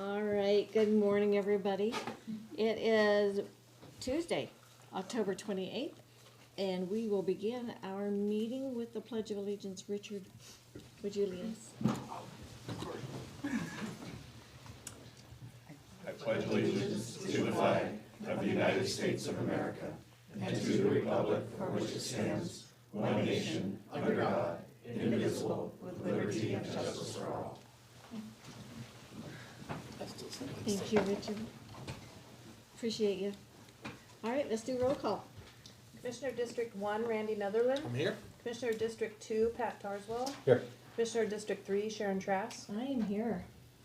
All right, good morning, everybody. It is Tuesday, October 28th, and we will begin our meeting with the Pledge of Allegiance. Richard, would you lead us? I pledge allegiance to the flag of the United States of America and to the republic for which it stands, one nation, under God, indivisible, with liberty and justice for all. Thank you, Richard. Appreciate you. All right, let's do roll call. Commissioner District 1, Randy Netherland. I'm here. Commissioner District 2, Pat Tarswell. Here. Commissioner District 3, Sharon Trask. I am here.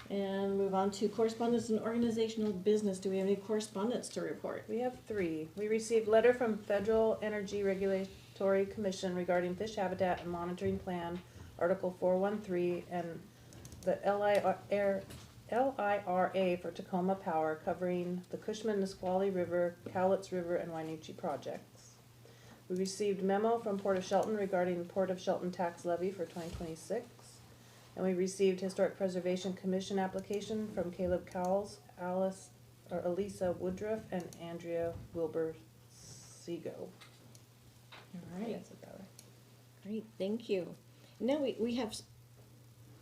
And move on to correspondence and organizational business. Do we have any correspondence to report? We have 3. We received letter from Federal Energy Regulatory Commission regarding fish habitat and monitoring plan, Article 413, and the LIRA for Tacoma Power covering the Cushman, Nisqually River, Cowlitz River, and Wynoochee projects. We received memo from Port of Shelton regarding Port of Shelton tax levy for 2026. And we received Historic Preservation Commission application from Caleb Cowles, Elisa Woodruff, and Andrea Wilbur Seago. All right. Great, thank you. Now we have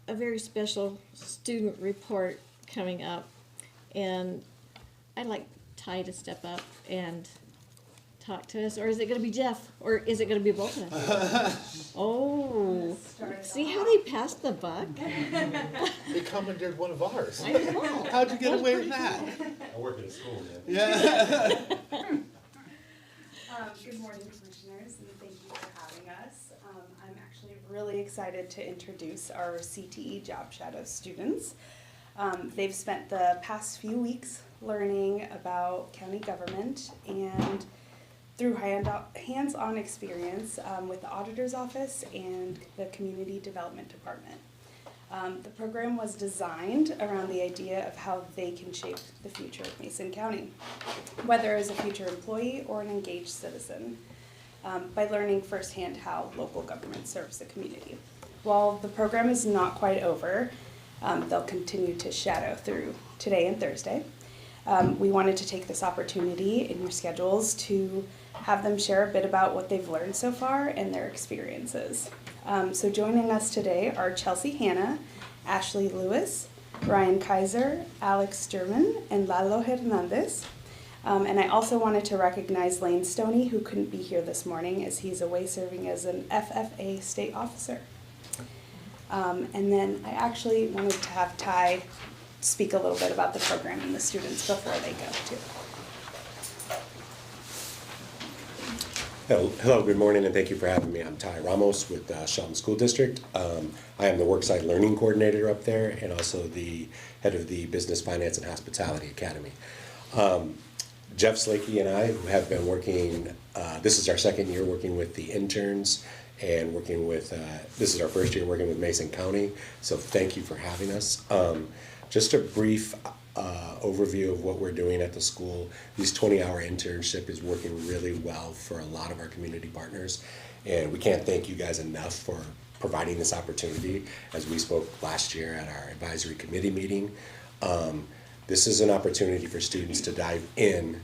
a very special student report coming up, and I'd like Ty to step up and talk to us, or is it going to be Jeff, or is it going to be both of us? Oh, see how they passed the buck? They commandeered one of ours. I know. How'd you get away with that? I work in school, man. Yeah. Good morning, commissioners, and thank you for having us. I'm actually really excited to introduce our CTE Job Shadow students. They've spent the past few weeks learning about county government and through hands-on experience with the auditor's office and the community development department. The program was designed around the idea of how they can shape the future of Mason County, whether as a future employee or an engaged citizen, by learning firsthand how local government serves the community. While the program is not quite over, they'll continue to shadow through today and Thursday. We wanted to take this opportunity in your schedules to have them share a bit about what they've learned so far and their experiences. So joining us today are Chelsea Hanna, Ashley Lewis, Ryan Kaiser, Alex Sturman, and Lalo Hernandez. And I also wanted to recognize Lane Stoney, who couldn't be here this morning as he's away serving as an FFA state officer. And then I actually wanted to have Ty speak a little bit about the program and the students before they go too. Hello, good morning, and thank you for having me. I'm Ty Ramos with Shelton School District. I am the Worksite Learning Coordinator up there and also the head of the Business, Finance, and Hospitality Academy. Jeff Slakey and I, who have been working, this is our second year working with the interns and working with, this is our first year working with Mason County, so thank you for having us. Just a brief overview of what we're doing at the school. This 20-hour internship is working really well for a lot of our community partners, and we can't thank you guys enough for providing this opportunity. As we spoke last year at our advisory committee meeting, this is an opportunity for students to dive in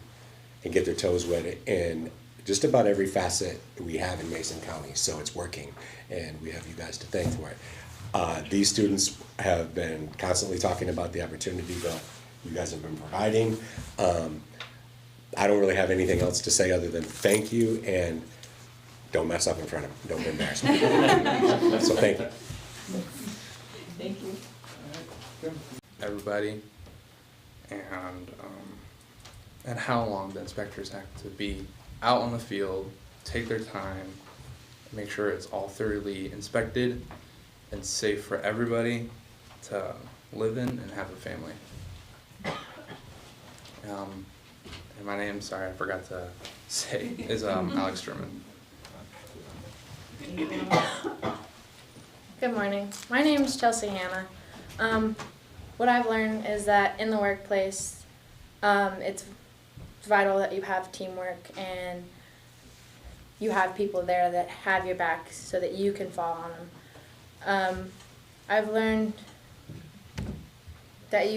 and get their toes wet in just about every facet we have in Mason County, so it's working, and we have you guys to thank for it. These students have been constantly talking about the opportunity that you guys have been providing. I don't really have anything else to say other than thank you, and don't mess up in front of them. Don't embarrass me. So thank you. Thank you. Everybody, and how long the inspectors have to be out on the field, take their time, make sure it's all thoroughly inspected and safe for everybody to live in and have a family. And my name, sorry, I forgot to say, is Alex Sturman. Good morning. My name is Chelsea Hanna. What I've learned is that in the workplace, it's vital that you have teamwork and you have people there that have your back so that you can fall on them. I've learned that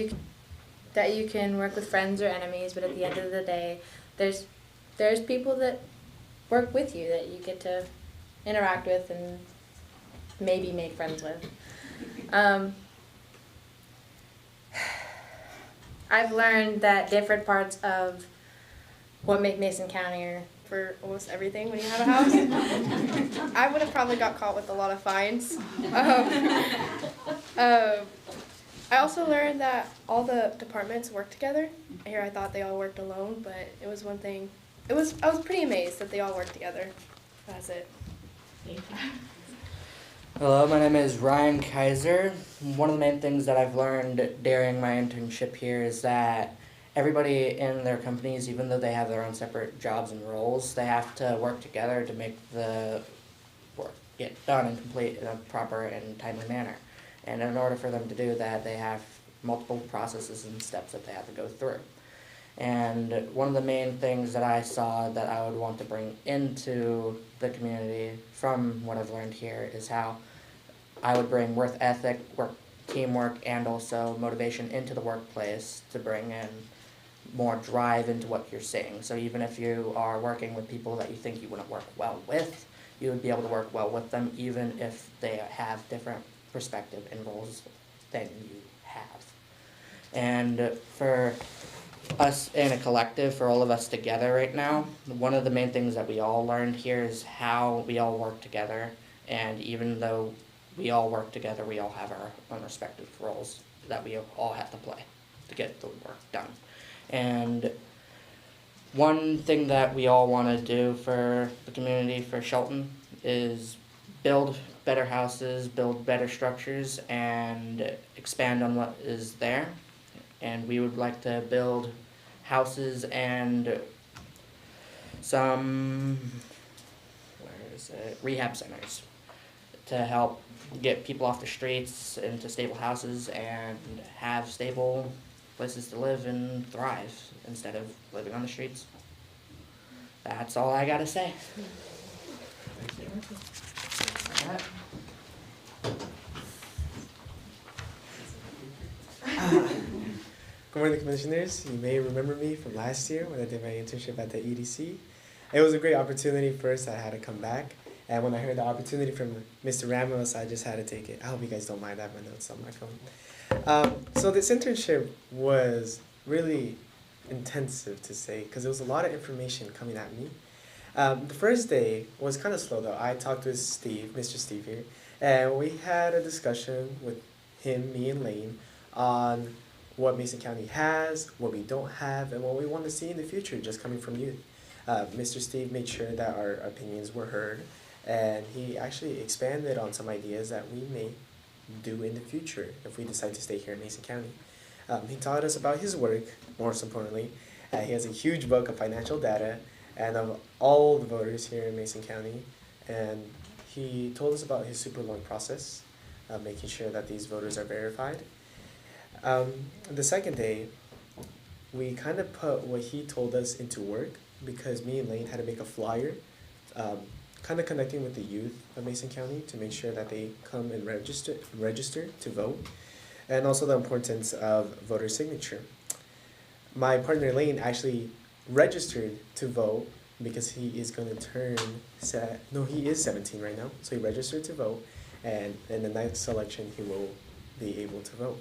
that you can work with friends or enemies, but at the end of the day, there's people that work with you that you get to interact with and maybe make friends with. I've learned that different parts of what make Mason County are for almost everything when you have a house. I would have probably got caught with a lot of fines. I also learned that all the departments work together. Here I thought they all worked alone, but it was one thing. I was pretty amazed that they all worked together. That's it. Thank you. Hello, my name is Ryan Kaiser. One of the main things that I've learned during my internship here is that everybody in their companies, even though they have their own separate jobs and roles, they have to work together to make the work get done and complete in a proper and timely manner. And in order for them to do that, they have multiple processes and steps that they have to go through. And one of the main things that I saw that I would want to bring into the community from what I've learned here is how I would bring work ethic, teamwork, and also motivation into the workplace to bring in more drive into what you're seeing. So even if you are working with people that you think you wouldn't work well with, you would be able to work well with them even if they have different perspective and roles than you have. And for us in a collective, for all of us together right now, one of the main things that we all learned here is how we all work together. And even though we all work together, we all have our own respective roles that we all have to play to get the work done. And one thing that we all want to do for the community, for Shelton, is build better houses, build better structures, and expand on what is there. And we would like to build houses and some, rehab centers to help get people off the streets into stable houses and have stable places to live and thrive instead of living on the streets. That's all I gotta say. Good morning, Commissioners. You may remember me from last year when I did my internship at the EDC. It was a great opportunity. First, I had to come back. And when I heard the opportunity from Mr. Ramos, I just had to take it. I hope you guys don't mind. I have my notes on my phone. So this internship was really intensive, to say, because there was a lot of information coming at me. The first day was kind of slow, though. I talked with Steve, Mr. Steve here, and we had a discussion with him, me, and Lane on what Mason County has, what we don't have, and what we want to see in the future, just coming from you. Mr. Steve made sure that our opinions were heard, and he actually expanded on some ideas that we may do in the future if we decide to stay here in Mason County. He taught us about his work, most importantly. He has a huge book of financial data and of all the voters here in Mason County, and he told us about his super loan process, making sure that these voters are verified. The second day, we kind of put what he told us into work because me and Lane had to make a flyer, kind of connecting with the youth of Mason County to make sure that they come and register to vote, and also the importance of voter signature. My partner Lane actually registered to vote because he is going to turn, he is 17 right now, so he registered to vote, and in the next election he will be able to vote.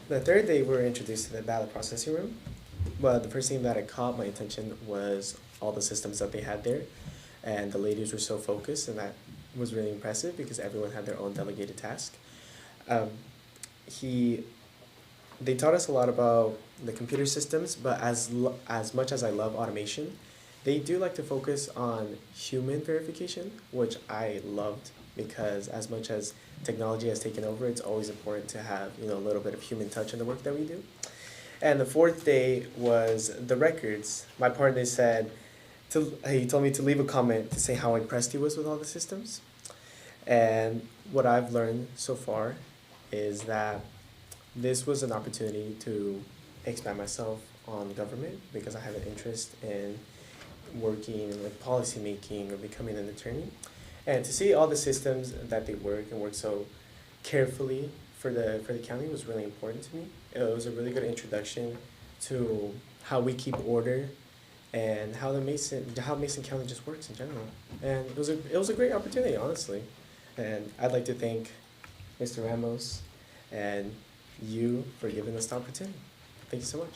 The third day we were introduced to the ballot processing room. Well, the first thing that caught my attention was all the systems that they had there, and the ladies were so focused, and that was really impressive because everyone had their own delegated task. They taught us a lot about the computer systems, but as much as I love automation, they do like to focus on human verification, which I loved because as much as technology has taken over, it's always important to have a little bit of human touch in the work that we do. And the fourth day was the records. My partner said, he told me to leave a comment to say how impressed he was with all the systems. And what I've learned so far is that this was an opportunity to expand myself on government because I have an interest in working in policy making or becoming an attorney. And to see all the systems that they work and work so carefully for the county was really important to me. It was a really good introduction to how we keep order and how Mason County just works in general. And it was a great opportunity, honestly. And I'd like to thank Mr. Ramos and you for giving us the opportunity. Thank you so much.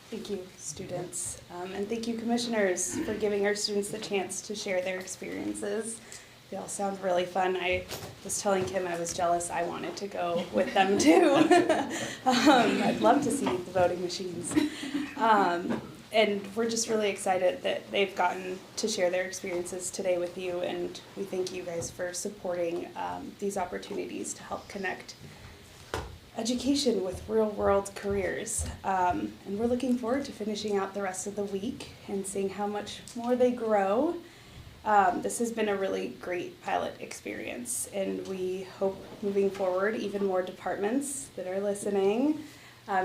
Thank you, students, and thank you, commissioners, for giving our students the chance to share their experiences. They all sound really fun. I was telling Kim I was jealous. I wanted to go with them too. I'd love to see the voting machines. And we're just really excited that they've gotten to share their experiences today with you, and we thank you guys for supporting these opportunities to help connect education with real-world careers. And we're looking forward to finishing out the rest of the week and seeing how much more they grow. This has been a really great pilot experience, and we hope moving forward even more departments that are listening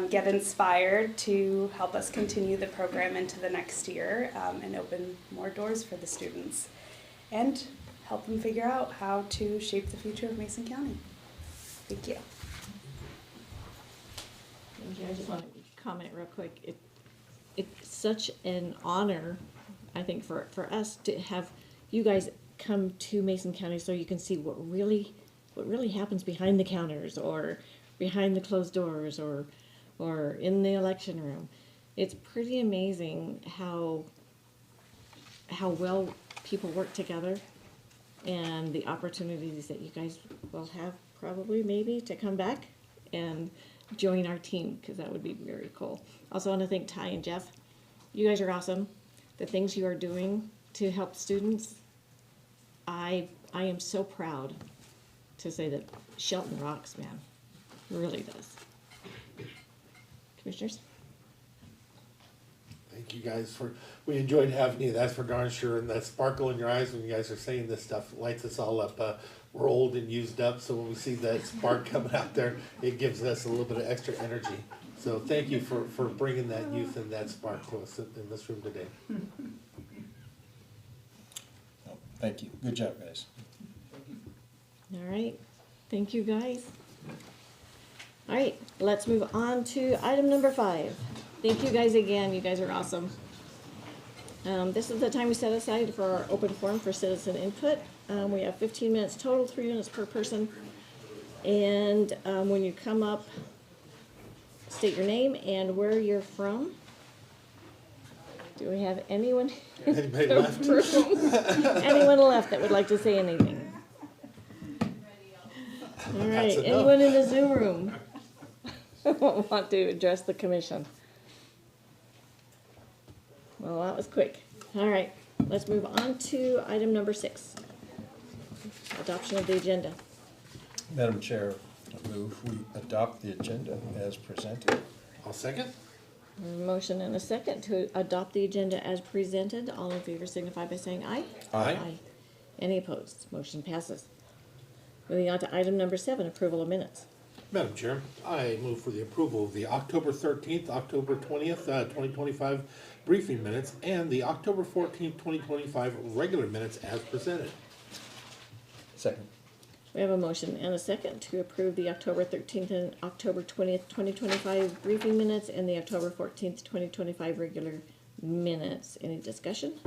get inspired to help us continue the program into the next year and open more doors for the students and help them figure out how to shape the future of Mason County. Thank you. Thank you. I just want to comment real quick. It's such an honor, I think, for us to have you guys come to Mason County so you can see what really happens behind the counters or behind the closed doors or in the election room. It's pretty amazing how well people work together and the opportunities that you guys will have probably maybe to come back and join our team, because that would be very cool. Also want to thank Ty and Jeff. You guys are awesome. The things you are doing to help students, I am so proud to say that Shelton rocks, man. It really does. Commissioners? Thank you guys we enjoyed having you, that's for darn sure, and that sparkle in your eyes when you guys are saying this stuff lights us all up. We're old and used up, so when we see that spark coming out there, it gives us a little bit of extra energy. So thank you for bringing that youth and that spark to us in this room today. Thank you. Good job, guys. All right. Thank you, guys. All right, let's move on to item number 5. Thank you guys again. You guys are awesome. This is the time we set aside for our open forum for citizen input. We have 15 minutes total, 3 minutes per person. And when you come up, state your name and where you're from. Do we have anyone in Anybody the left? room? Anyone left that would like to say anything? All right, That's a no. anyone in the Zoom room want to address the commission? Well, that was quick. All right, let's move on to item number 6. Adoption of the agenda. Madam Chair, I move we adopt the agenda as presented. I'll second. Motion and a second to adopt the agenda as presented. All in favor signify by saying aye. Aye. Any opposed? Motion passes. Moving on to item number 7, approval of minutes. Madam Chair, I move for the approval of the October 13th, October 20th, 2025 briefing minutes and the October 14th, 2025 regular minutes as presented. Second. We have a motion and a second to approve the October 13th and October 20th, 2025 briefing minutes and the October 14th, 2025 regular minutes. Any discussion?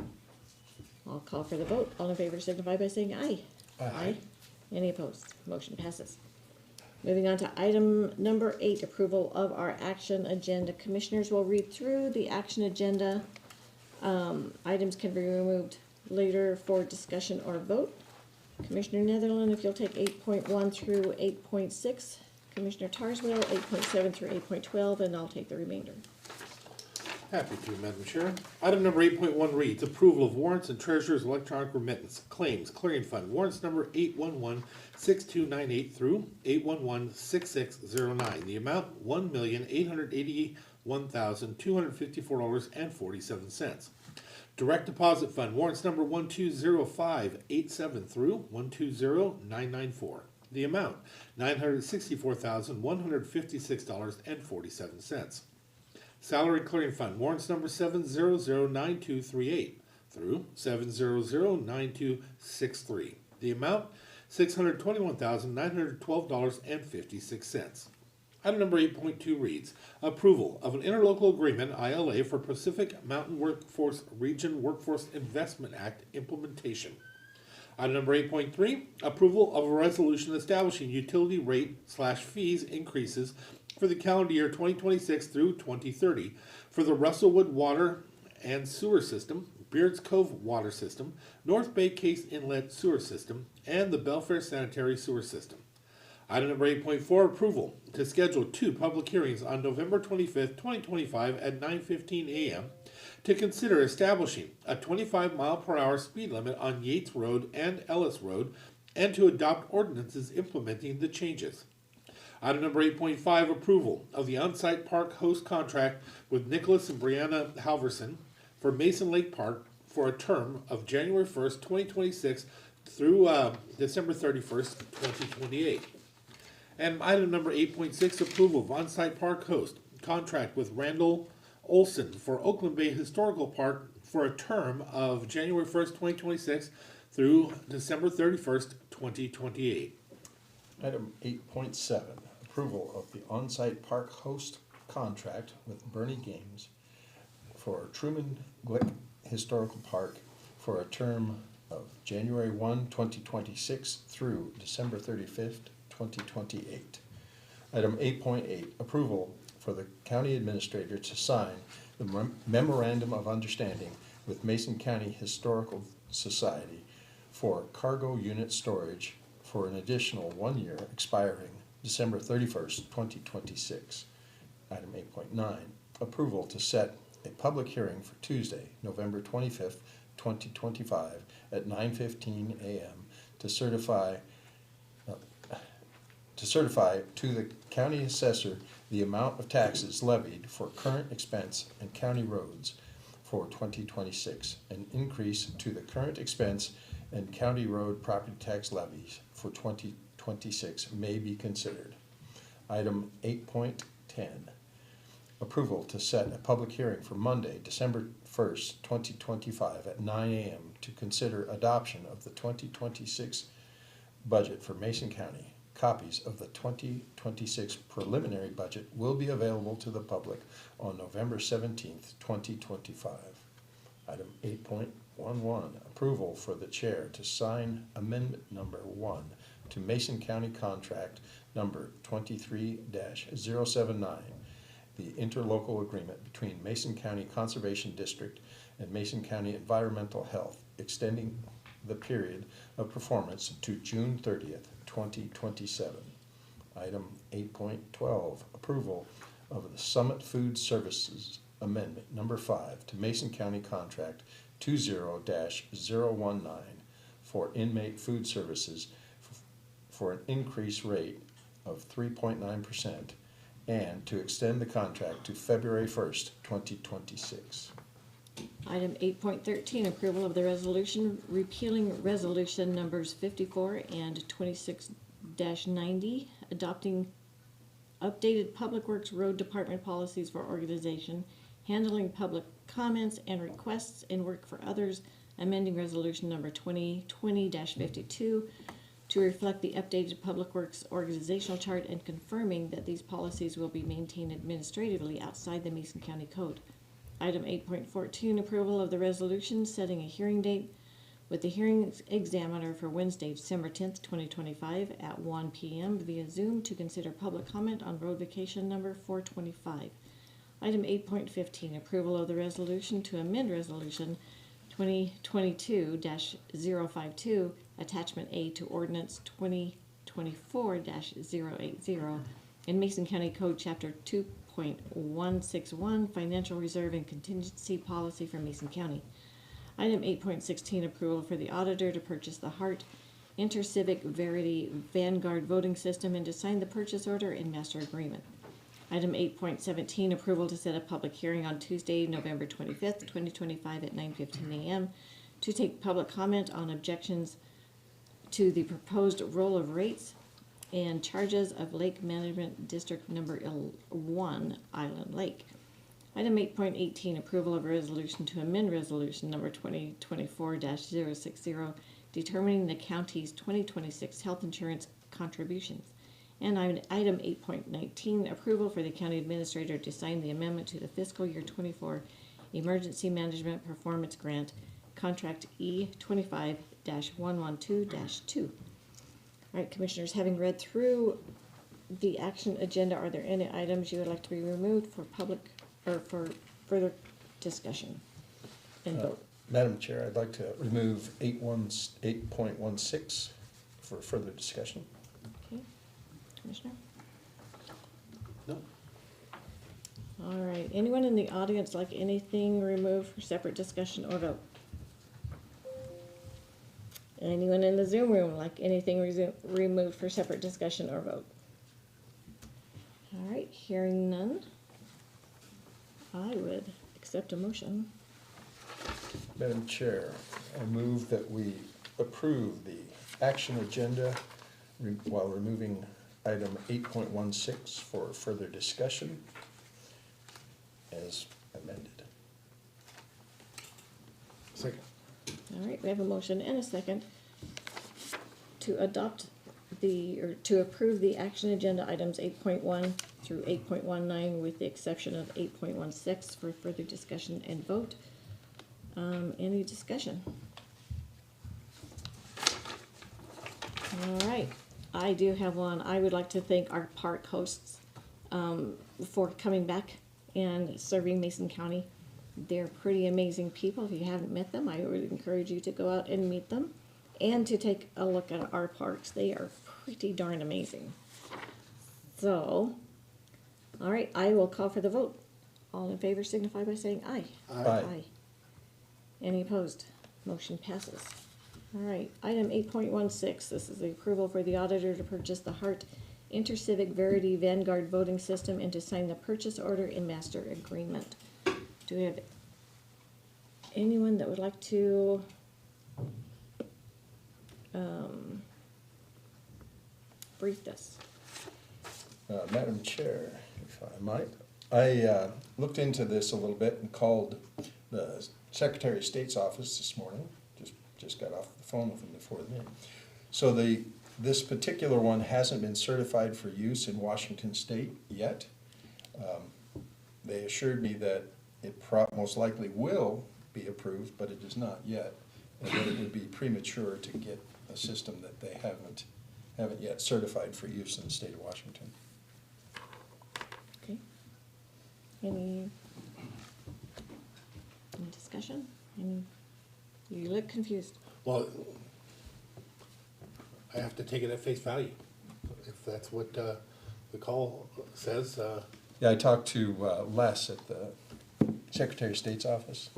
I'll call for the vote. All in favor signify by saying aye. Aye. Any opposed? Motion passes. Moving on to item number 8, approval of our action agenda. Commissioners will read through the action agenda. Items can be removed later for discussion or vote. Commissioner Netherland, if you'll take 8.1 through 8.6. Commissioner Tarswell, 8.7 through 8.12, and I'll take the remainder. Happy to, Madam Chair. Item number 8.1 reads, approval of warrants and treasurer's electronic remittance, claims, clearing fund, warrants number 811-6298 through 811-6609. The amount, $1,881,254.47. Direct deposit fund, warrants number 120587 through 120994. The amount, $964,156.47. Salary clearing fund, warrants number 7009238 through 7009263. The amount, $621,912.56. Item number 8.2 reads, approval of an interlocal agreement, ILA, for Pacific Mountain Workforce Region Workforce Investment Act implementation. Item number 8.3, approval of a resolution establishing utility rate/fees increases for the calendar year 2026 through 2030 for the Russellwood Water and Sewer System, Beards Cove Water System, North Bay Case Inlet Sewer System, and the Belfair Sanitary Sewer System. Item number 8.4, approval to schedule 2 public hearings on November 25th, 2025 at 9:15 a.m. to consider establishing a 25-mile-per-hour speed limit on Yates Road and Ellis Road and to adopt ordinances implementing the changes. Item number 8.5, approval of the on-site park host contract with Nicholas and Brianna Halverson for Mason Lake Park for a term of January 1st, 2026 through December 31st, 2028. And item number 8.6, approval of on-site park host contract with Randall Olson for Oakland Bay Historical Park for a term of January 1st, 2026 through December 31st, 2028. Item 8.7, approval of the on-site park host contract with Bernie Games for Truman Glick Historical Park for a term of January 1, 2026 through December 35th, 2028. Item 8.8, approval for the county administrator to sign the memorandum of understanding with Mason County Historical Society for cargo unit storage for an additional 1 year expiring December 31st, 2026. Item 8.9, approval to set a public hearing for Tuesday, November 25th, 2025 at 9:15 a.m. to certify to the county assessor the amount of taxes levied for current expense and county roads for 2026, an increase to the current expense and county road property tax levies for 2026 may be considered. Item 8.10, approval to set a public hearing for Monday, December 1st, 2025 at 9 a.m. to consider adoption of the 2026 budget for Mason County. Copies of the 2026 preliminary budget will be available to the public on November 17th, 2025. Item 8.11, approval for the chair to sign amendment number 1 to Mason County contract number 23-079, the interlocal agreement between Mason County Conservation District and Mason County Environmental Health, extending the period of performance to June 30th, 2027. Item 8.12, approval of the Summit Food Services Amendment Number 5 to Mason County Contract 20-019 for inmate food services for an increased rate of 3.9% and to extend the contract to February 1st, 2026. Item 8.13, approval of the resolution repealing resolution numbers 54 and 26-90, adopting updated Public Works Road Department policies for organization, handling public comments and requests in work for others, amending resolution number 2020-52 to reflect the updated Public Works organizational chart and confirming that these policies will be maintained administratively outside the Mason County Code. Item 8.14, approval of the resolution setting a hearing date with the hearing examiner for Wednesday, December 10th, 2025 at 1 p.m. via Zoom to consider public comment on road vacation number 425. Item 8.15, approval of the resolution to amend resolution 2022-052, attachment A to ordinance 2024-080 in Mason County Code Chapter 2.161, Financial Reserve and Contingency Policy for Mason County. Item 8.16, approval for the auditor to purchase the Hart InterCivic Verity Vanguard voting system and to sign the purchase order and master agreement. Item 8.17, approval to set a public hearing on Tuesday, November 25th, 2025 at 9:15 a.m. to take public comment on objections to the proposed roll of rates and charges of Lake Management District Number 1, Island Lake. Item 8.18, approval of a resolution to amend resolution number 2024-060, determining the county's 2026 health insurance contributions. And item 8.19, approval for the county administrator to sign the amendment to the fiscal year 24 Emergency Management Performance Grant, contract E25-112-2. All right, commissioners, having read through the action agenda, are there any items you would like to be removed for public or for further discussion and vote? Madam Chair, I'd like to remove 8.16 for further discussion. Okay, Commissioner? No. All right, anyone in the audience like anything removed for separate discussion or vote? Anyone in the Zoom room like anything removed for separate discussion or vote? All right, hearing none, I would accept a motion. Madam Chair, I move that we approve the action agenda while removing item 8.16 for further discussion as amended. Second. All right, we have a motion and a second to adopt to approve the action agenda items 8.1 through 8.19 with the exception of 8.16 for further discussion and vote. Any discussion? All right, I do have one. I would like to thank our park hosts for coming back and serving Mason County. They're pretty amazing people. If you haven't met them, I would encourage you to go out and meet them and to take a look at our parks. They are pretty darn amazing. So, all right, I will call for the vote. All in favor signify by saying aye. Aye. Any opposed? Motion passes. All right, item 8.16, this is the approval for the auditor to purchase the Hart Intercivic Verity Vanguard voting system and to sign the purchase order and master agreement. Do we have anyone that would like to brief this? Madam Chair, if I might, I looked into this a little bit and called the Secretary of State's office this morning. Just got off the phone with him before the meeting. So this particular one hasn't been certified for use in Washington State yet. They assured me that it most likely will be approved, but it is not yet, and that it would be premature to get a system that they haven't yet certified for use in the state of Washington. Okay. Any discussion? You look confused. Well, I have to take it at face value, if that's what the call says. Yeah, I talked to Les at the Secretary of State's office,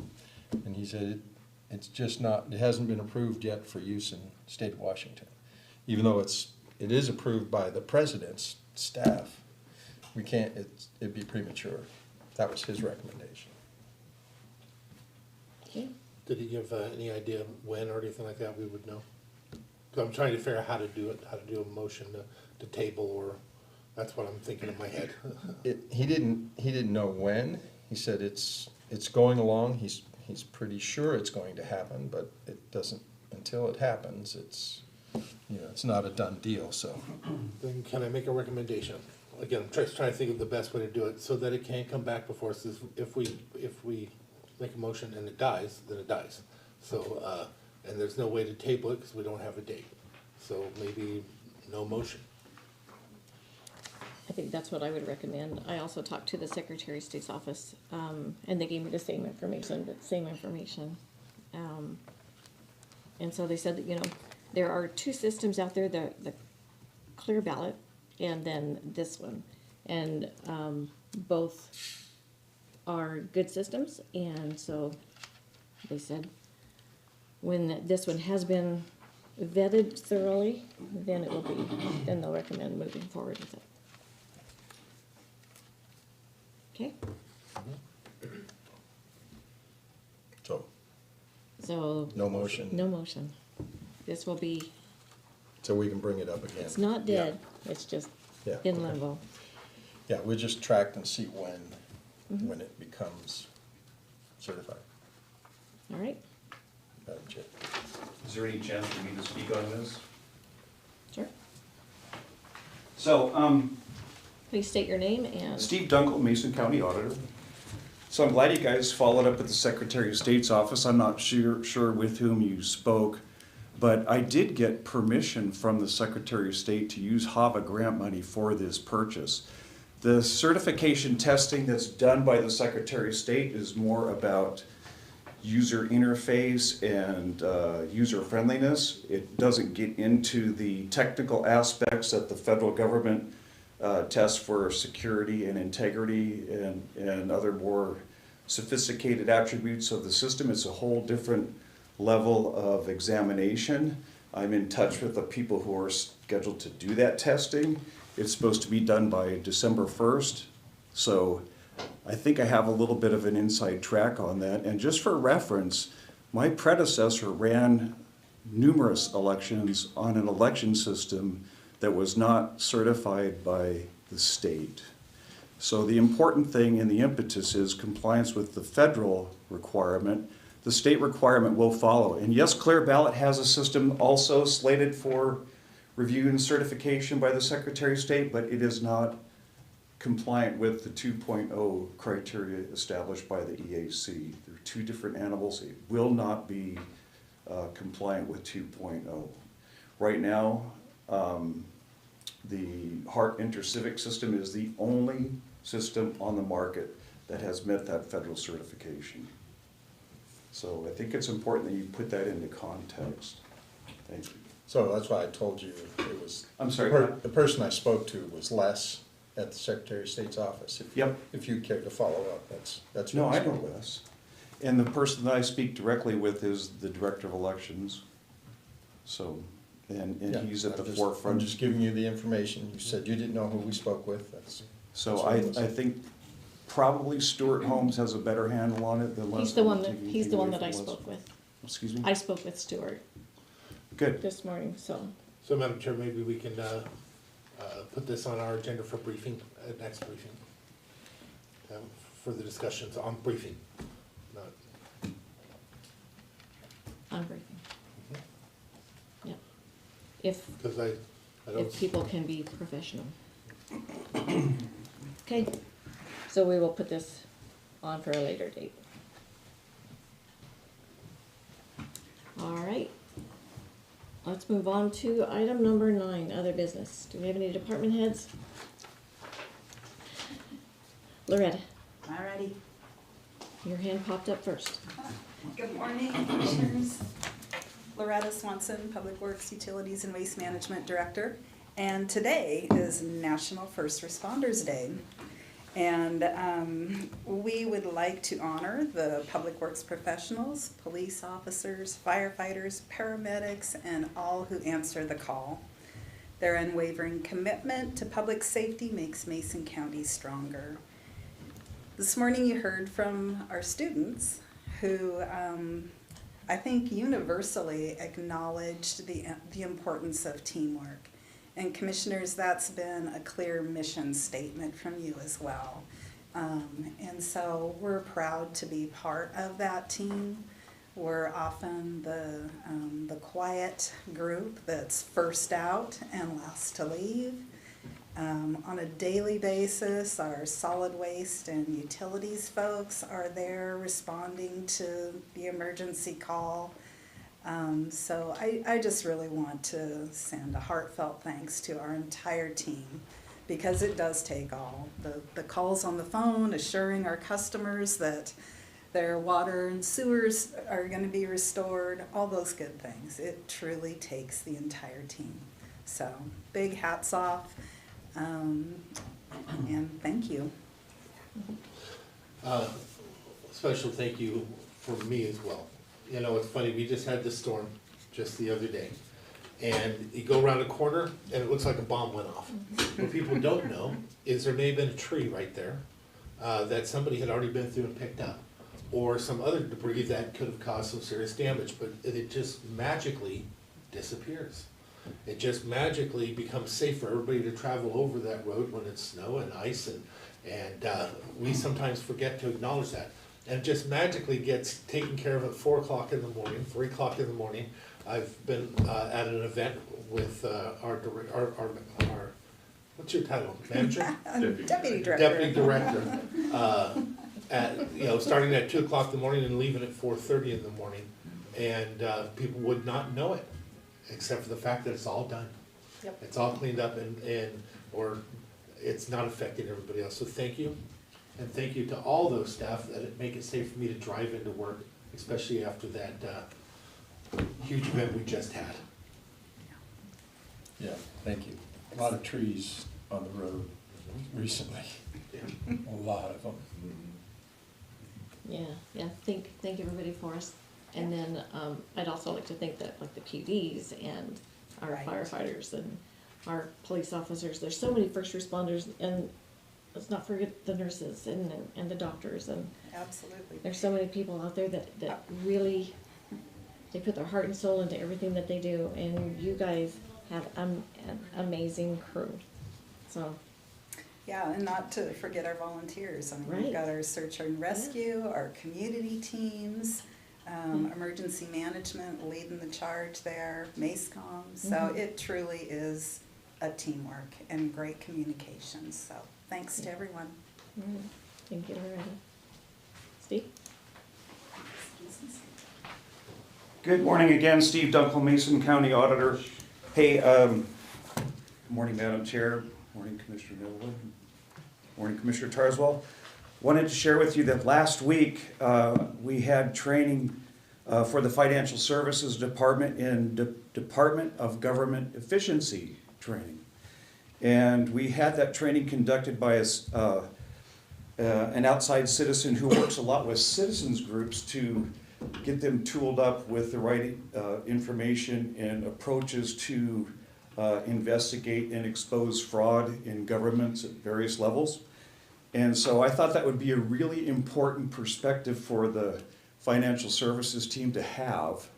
and he said it's just not, it hasn't been approved yet for use in the state of Washington. Even though it is approved by the president's staff, we can't, it'd be premature. That was his recommendation. Okay. Did he give any idea when or anything like that we would know? Because I'm trying to figure out how to do it, how to do a motion to table, or that's what I'm thinking in my head. He didn't know when. He said it's going along. He's pretty sure it's going to happen, but it doesn't, until it happens, it's not a done deal, so. Then can I make a recommendation? Again, I'm just trying to think of the best way to do it so that it can't come back before us. If we make a motion and it dies, then it dies. So, and there's no way to table it because we don't have a date. So maybe no motion. I think that's what I would recommend. I also talked to the Secretary of State's office, and they gave me the same information. And so they said that, there are two systems out there, the Clear Ballot and then this one. And both are good systems, and so they said when this one has been vetted thoroughly, then they'll recommend moving forward with it. Okay? So. No motion. No motion. This will be, So we can bring it up again. it's not dead, it's just Yeah, in okay. limbo. Yeah, we'll just track and see when it becomes certified. All right? Madam Chair. Is there any chance for me to speak on this? Sure. So, Please state your name and. Steve Dunkel, Mason County Auditor. So I'm glad you guys followed up with the Secretary of State's office. I'm not sure with whom you spoke, but I did get permission from the Secretary of State to use HAVA grant money for this purchase. The certification testing that's done by the Secretary of State is more about user interface and user friendliness. It doesn't get into the technical aspects that the federal government tests for security and integrity and other more sophisticated attributes of the system. It's a whole different level of examination. I'm in touch with the people who are scheduled to do that testing. It's supposed to be done by December 1st. So I think I have a little bit of an inside track on that. And just for reference, my predecessor ran numerous elections on an election system that was not certified by the state. So the important thing in the impetus is compliance with the federal requirement. The state requirement will follow. And yes, Clear Ballot has a system also slated for review and certification by the Secretary of State, but it is not compliant with the 2.0 criteria established by the EAC. They're two different animals. It will not be compliant with 2.0. Right now, the Hart InterCivic system is the only system on the market that has met that federal certification. So I think it's important that you put that into context. Thank you. So that's why I told you it was. I'm sorry. The person I spoke to was Les at the Secretary of State's office. Yep. If you care to follow up, that's. No, what I know Les. And the person that I speak directly with is the Director of Elections. So, and Yeah, he's at the I'm forefront. just giving you the information. You said you didn't know who we spoke with. So that's what it was. I think probably Stuart Holmes has a better handle on it than Les. He's the one Taking he's the anything one away that I from Les. spoke with. Excuse me? I spoke with Stuart Good. this morning, so. So Madam Chair, maybe we can put this on our agenda for briefing, next briefing. For the discussions on briefing, not. On briefing. Yep. If, Because I don't. if people can be professional. Okay, so we will put this on for a later date. All right. Let's move on to item number 9, other business. Do we have any department heads? Loretta, Alrighty. your hand popped up first. Good morning, Commissioners. Loretta Swanson, Public Works, Utilities, and Waste Management Director. And today is National First Responders Day. And we would like to honor the public works professionals, police officers, firefighters, paramedics, and all who answer the call. Their unwavering commitment to public safety makes Mason County stronger. This morning you heard from our students who I think universally acknowledged the importance of teamwork. And Commissioners, that's been a clear mission statement from you as well. And so we're proud to be part of that team. We're often the quiet group that's first out and last to leave. On a daily basis, our solid waste and utilities folks are there responding to the emergency call. So I just really want to send a heartfelt thanks to our entire team, because it does take all. The calls on the phone, assuring our customers that their water and sewers are going to be restored, all those good things. It truly takes the entire team. So big hats off, and thank you. Special thank you for me as well. You know, it's funny, we just had this storm just the other day. And you go around a corner and it looks like a bomb went off. What people don't know is there may have been a tree right there that somebody had already been through and picked up. Or some other debris that could have caused some serious damage, but it just magically disappears. It just magically becomes safe for everybody to travel over that road when it's snow and ice, and we sometimes forget to acknowledge that. And it just magically gets taken care of at 4 o'clock in the morning, 3 o'clock in the morning, I've been at an event with our what's your title, manager? Deputy Director. Deputy Director, starting at 2 o'clock in the morning and leaving at 4:30 in the morning. And people would not know it, except for the fact that it's all done. Yep. It's all cleaned up or it's not affecting everybody else. So thank you. And thank you to all those staff that make it safe for me to drive into work, especially after that huge event we just had. Yeah, thank you. A lot of trees on the road recently. A lot of them. Yeah, thank everybody for us. And then, I'd also like to thank the PDs and our Right. firefighters and our police officers. There's so many first responders, and let's not forget the nurses and the doctors, and Absolutely. there's so many people out there that really, they put their heart and soul into everything that they do, and you guys have an amazing crew. So, Yeah, and not to forget our volunteers. I mean, Right. we've got our search and rescue, our community teams, emergency management leading the charge there, MACECOM. So it truly is a teamwork and great communication. So thanks to everyone. thank you, Loretta. Steve? Good morning again, Steve Dunkel, Mason County Auditor. Hey, good morning, Madam Chair, morning, Commissioner Middlewood, morning, Commissioner Tarswell. Wanted to share with you that last week, we had training for the Financial Services Department in Department of Government Efficiency training. And we had that training conducted by an outside citizen who works a lot with citizens groups to get them tooled up with the right information and approaches to investigate and expose fraud in governments at various levels. And so I thought that would be a really important perspective for the financial services team to have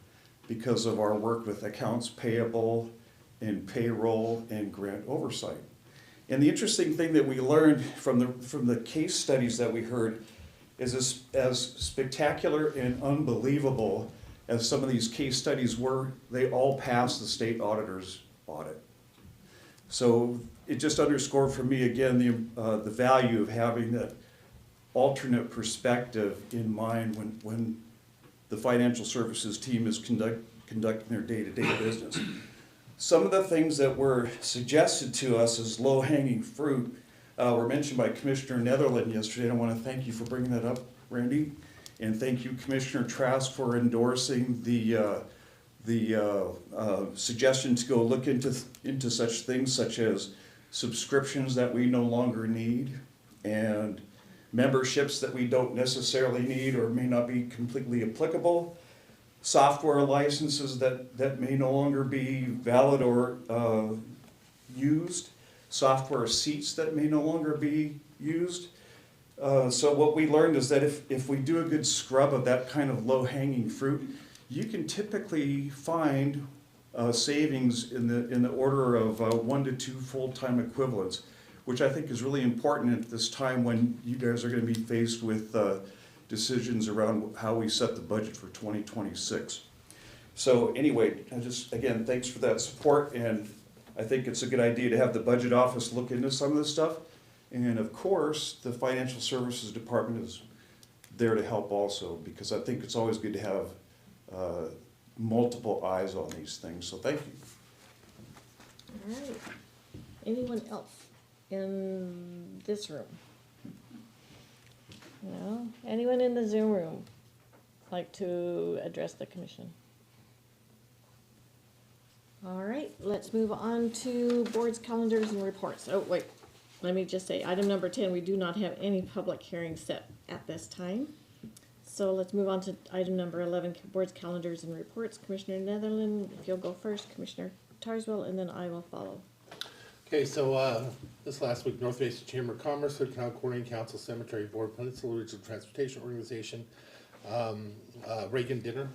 because of our work with accounts payable and payroll and grant oversight. And the interesting thing that we learned from the case studies that we heard is as spectacular and unbelievable as some of these case studies were, they all passed the state auditor's audit. So it just underscored for me again the value of having that alternate perspective in mind when the financial services team is conducting their day-to-day business. Some of the things that were suggested to us as low-hanging fruit were mentioned by Commissioner Netherland yesterday, and I want to thank you for bringing that up, Randy. And thank you, Commissioner Trask, for endorsing the suggestion to go look into such things such as subscriptions that we no longer need and memberships that we don't necessarily need or may not be completely applicable, software licenses that may no longer be valid or used, software seats that may no longer be used. So what we learned is that if we do a good scrub of that kind of low-hanging fruit, you can typically find savings in the order of 1 to 2 full-time equivalents, which I think is really important at this time when you guys are going to be faced with decisions around how we set the budget for 2026. So anyway, again, thanks for that support, and I think it's a good idea to have the budget office look into some of this stuff. And of course, the financial services department is there to help also, because I think it's always good to have multiple eyes on these things. So thank you. All right. Anyone else in this room? No? Anyone in the Zoom room like to address the commission? All right, let's move on to boards, calendars, and reports. Oh, wait, let me just say, item number 10, we do not have any public hearings set at this time. So let's move on to item number 11, boards, calendars, and reports. Commissioner Netherland, if you'll go first, Commissioner Tarswell, and then I will follow. Okay, so this last week, North Mesa Chamber of Commerce, Hood County Coordinating Council, Cemetery Board, Peninsula Regional Transportation Organization, Reagan Dinner,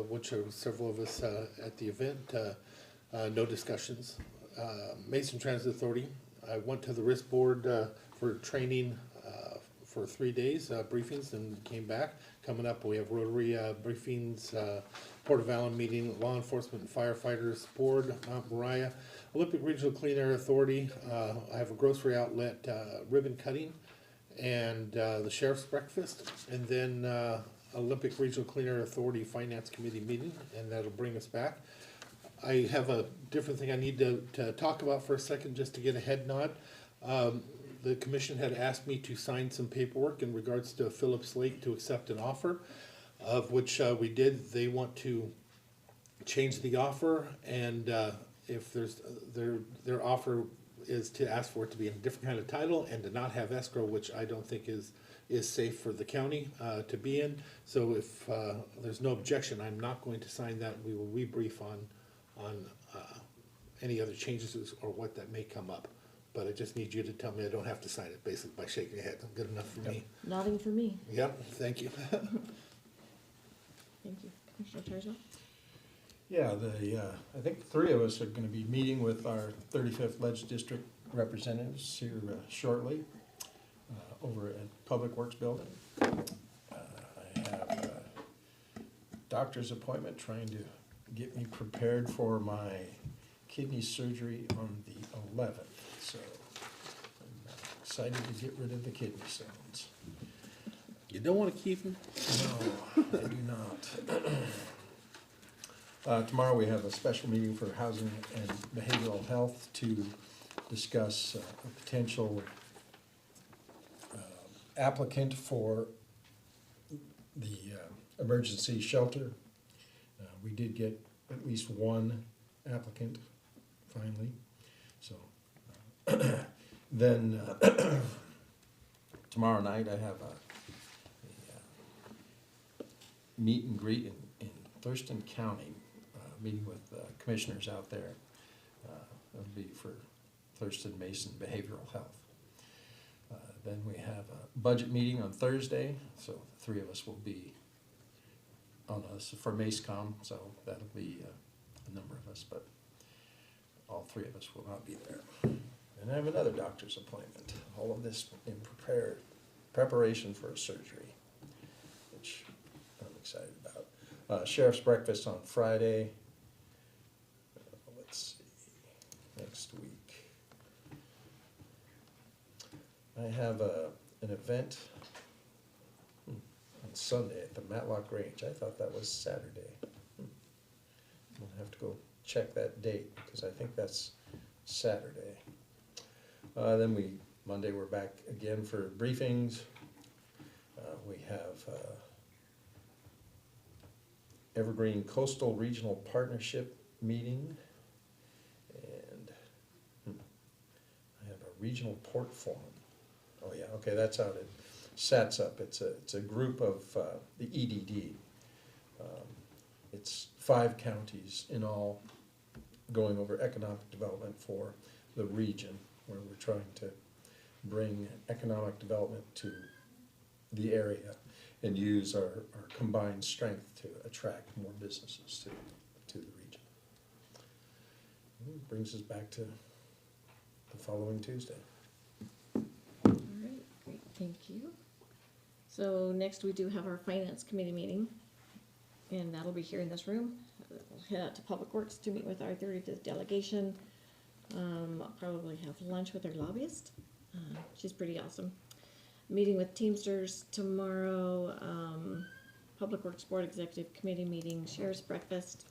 which are several of us at the event, no discussions. Mason Transit Authority, I went to the RISC board for training for 3 days, briefings, and came back. Coming up, we have Rotary briefings Port of Allen meeting, Law Enforcement and Firefighters Board, Mount Moriah, Olympic Regional Clean Air Authority. I have a grocery outlet ribbon cutting, and the Sheriff's Breakfast, and then Olympic Regional Clean Air Authority Finance Committee meeting, and that'll bring us back. I have a different thing I need to talk about for a second, just to get a head nod. The commission had asked me to sign some paperwork in regards to Phillips Lake to accept an offer, of which we did. They want to change the offer, and if there's their offer is to ask for it to be in a different kind of title and to not have escrow, which I don't think is safe for the county to be in. So if there's no objection, I'm not going to sign that. We will rebrief on any other changes or what that may come up. But I just need you to tell me I don't have to sign it, basically, by shaking your head. Good enough for me. Nodding for me. Yep, thank you. Thank you. Commissioner Tirzal? Yeah, I think the three of us are gonna be meeting with our 35th Ledge District representatives here shortly, over at Public Works Building. I have a doctor's appointment trying to get me prepared for my kidney surgery on the 11th, so I'm excited to get rid of the kidney stones. You don't want to keep them? No, I do not. Tomorrow we have a special meeting for housing and behavioral health to discuss a potential applicant for the emergency shelter. We did get at least one applicant finally, so then tomorrow night I have a meet and greet in Thurston County, meeting with commissioners out there. It'll be for Thurston Mason Behavioral Health. Then we have a budget meeting on Thursday, so the three of us will be on us for MACECOM, so that'll be a number of us, but all three of us will not be there. And I have another doctor's appointment. All of this in preparation for a surgery, which I'm excited about. Sheriff's Breakfast on Friday. Let's see, next week. I have an event on Sunday at the Matlock Range. I thought that was Saturday. I'll have to go check that date because I think that's Saturday. Then Monday we're back again for briefings. We have Evergreen Coastal Regional Partnership meeting, and I have a regional port forum. Oh yeah, okay, that's how it sets up. It's a group of the EDD. It's 5 counties in all going over economic development for the region, where we're trying to bring economic development to the area and use our combined strength to attract more businesses to the region. It brings us back to the following Tuesday. All right, great, thank you. So next we do have our Finance Committee meeting, and that'll be here in this room. We'll head out to Public Works to meet with our 35th delegation. I'll probably have lunch with our lobbyist. She's pretty awesome. Meeting with Teamsters tomorrow, Public Works Board Executive Committee meeting, Sheriff's Breakfast,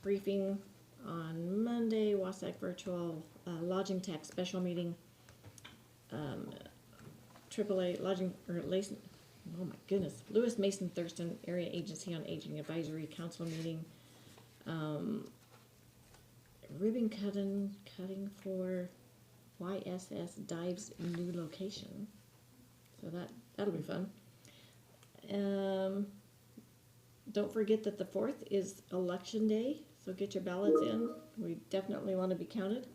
briefing on Monday, Wasatch Virtual, Lodging Tax Special Meeting, AAA Lodging, or Lacey, oh my goodness, Lewis Mason Thurston Area Agency on Aging Advisory Council meeting, ribbon cutting for YSS Dives new location. So that'll be fun. Don't forget that the 4th is election day, so get your ballots in. We definitely want to be counted.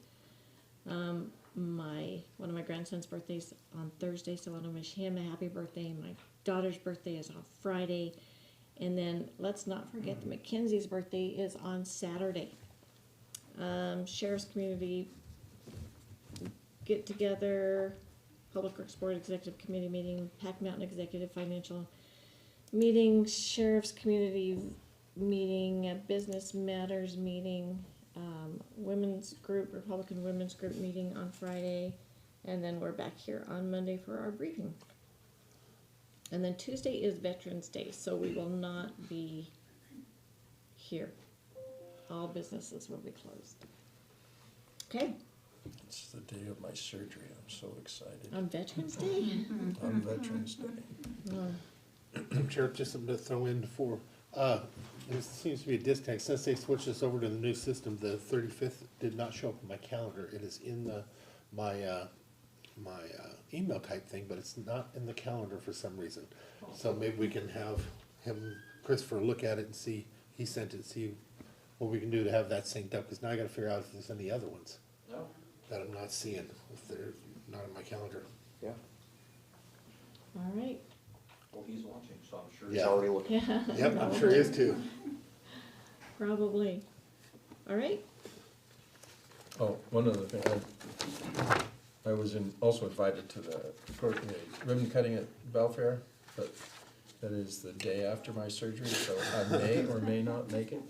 One of my grandson's birthday's on Thursday, so I want to wish him a happy birthday. My daughter's birthday is on Friday. And then let's not forget that Mackenzie's birthday is on Saturday. Sheriff's Community get together, Public Works Board Executive Committee meeting, Pack Mountain Executive Financial meeting, sheriff's community meeting, a business matters meeting, women's group, Republican women's group meeting on Friday, and then we're back here on Monday for our briefing. And then Tuesday is Veterans Day, so we will not be here. All businesses will be closed. Okay, It's the day of my surgery. I'm so excited. on Veterans Day? On Veterans Day. Oh, I'm sure just something to throw in for, there seems to be a disconnect. Since they switched us over to the new system, the 35th did not show up on my calendar. It is in my email type thing, but it's not in the calendar for some reason. So maybe we can have Christopher, look at it and see, he sent it, see what we can do to have that synced up, because now I gotta figure out if there's any other ones that I'm not seeing, if they're not in my calendar. Yeah. all right. Well, he's watching, so I'm sure Yeah. he's already looking. Yeah. Yep, I'm sure he is too. Probably. All right, Oh, one other thing, I was also invited to the ribbon cutting at Belfair, but that is the day after my surgery, so I may or may not make it.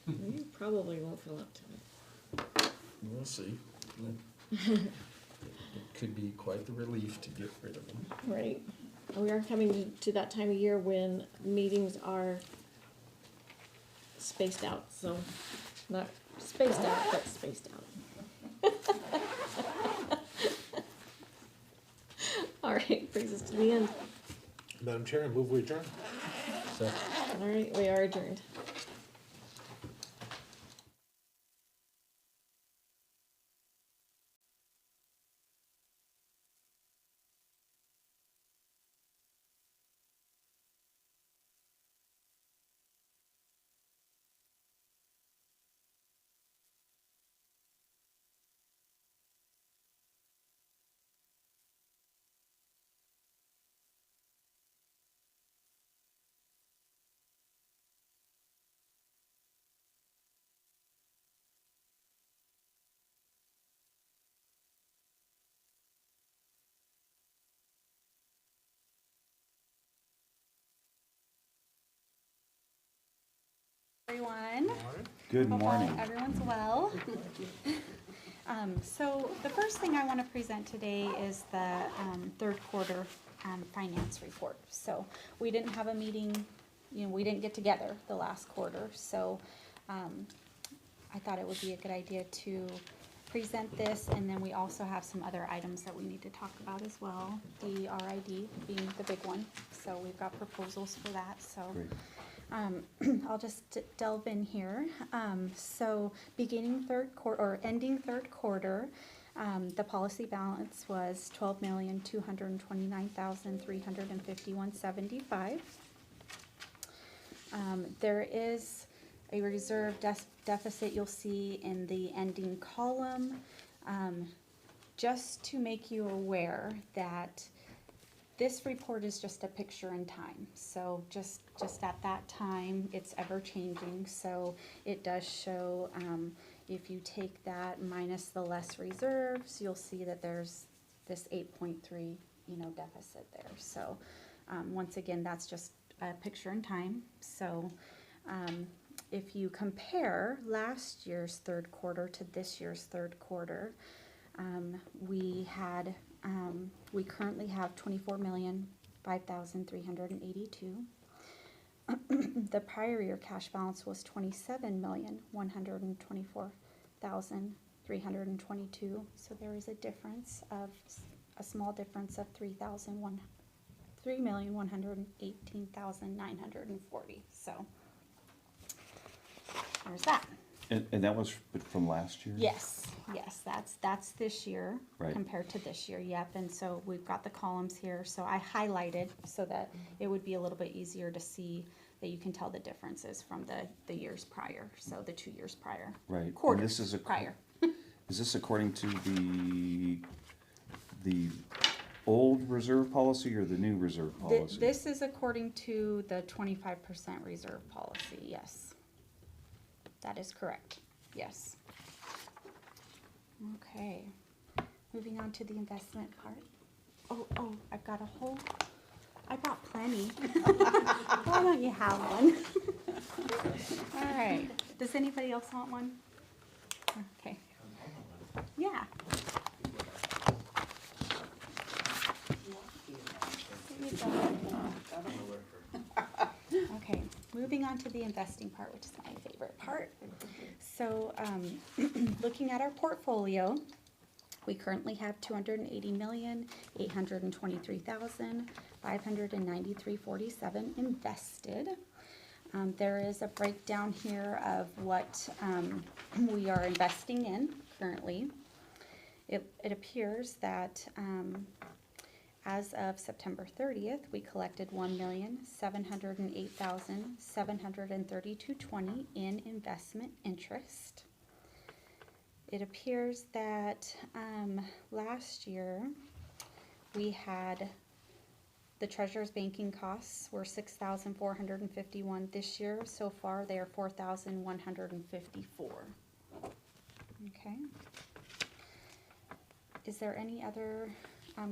you probably won't feel up to it. We'll see. It could be quite the relief to get rid of them. Right. We are coming to that time of year when meetings are spaced out, so, not spaced out, but spaced out. All right, brings us to the end. Madam Chair, I move we adjourn. So. All right, we are adjourned. Everyone. Good Hope morning. everyone's well. So the first thing I want to present today is the third quarter finance report. So we didn't have a meeting, we didn't get together the last quarter. So I thought it would be a good idea to present this, and then we also have some other items that we need to talk about as well. The RID being the big one. So we've got proposals for that. So. Great. I'll just delve in here. So beginning third quarter, or ending third quarter, the policy balance was $12,229,351.75. There is a reserve deficit you'll see in the ending column. Just to make you aware that this report is just a picture in time. So just at that time, it's ever changing. So it does show, if you take that minus the less reserves, you'll see that there's this 8.3, deficit there. So once again, that's just a picture in time. So if you compare last year's third quarter to this year's third quarter, we currently have 24,005,382. The prior year cash balance was 27,124,322. So there is a difference of a small difference of 3,118,940. So there's that. And that was from last year? Yes, that's this year Right. compared to this year, yep, and so we've got the columns here, so I highlighted so that it would be a little bit easier to see that you can tell the differences from the years prior, so the 2 years prior. Right. And Quarters this is prior. Is this according to the old reserve policy or the new reserve policy? This is according to the 25% reserve policy, yes. That is correct, yes. Okay, moving on to the investment part. Oh, I've got a whole I brought plenty. Why don't you have one? All right. Does anybody else want one? Okay. Yeah. There you go. Okay, moving on to the investing part, which is my favorite part. So, looking at our portfolio, we currently have 280,823,593.47 invested. There is a breakdown here of what we are investing in currently. It appears that as of September 30th, we collected $1,708,732.20 in investment interest. It appears that last year we had the treasurer's banking costs were $6,451. This year, so far, they are $4,154. Okay. Is there any other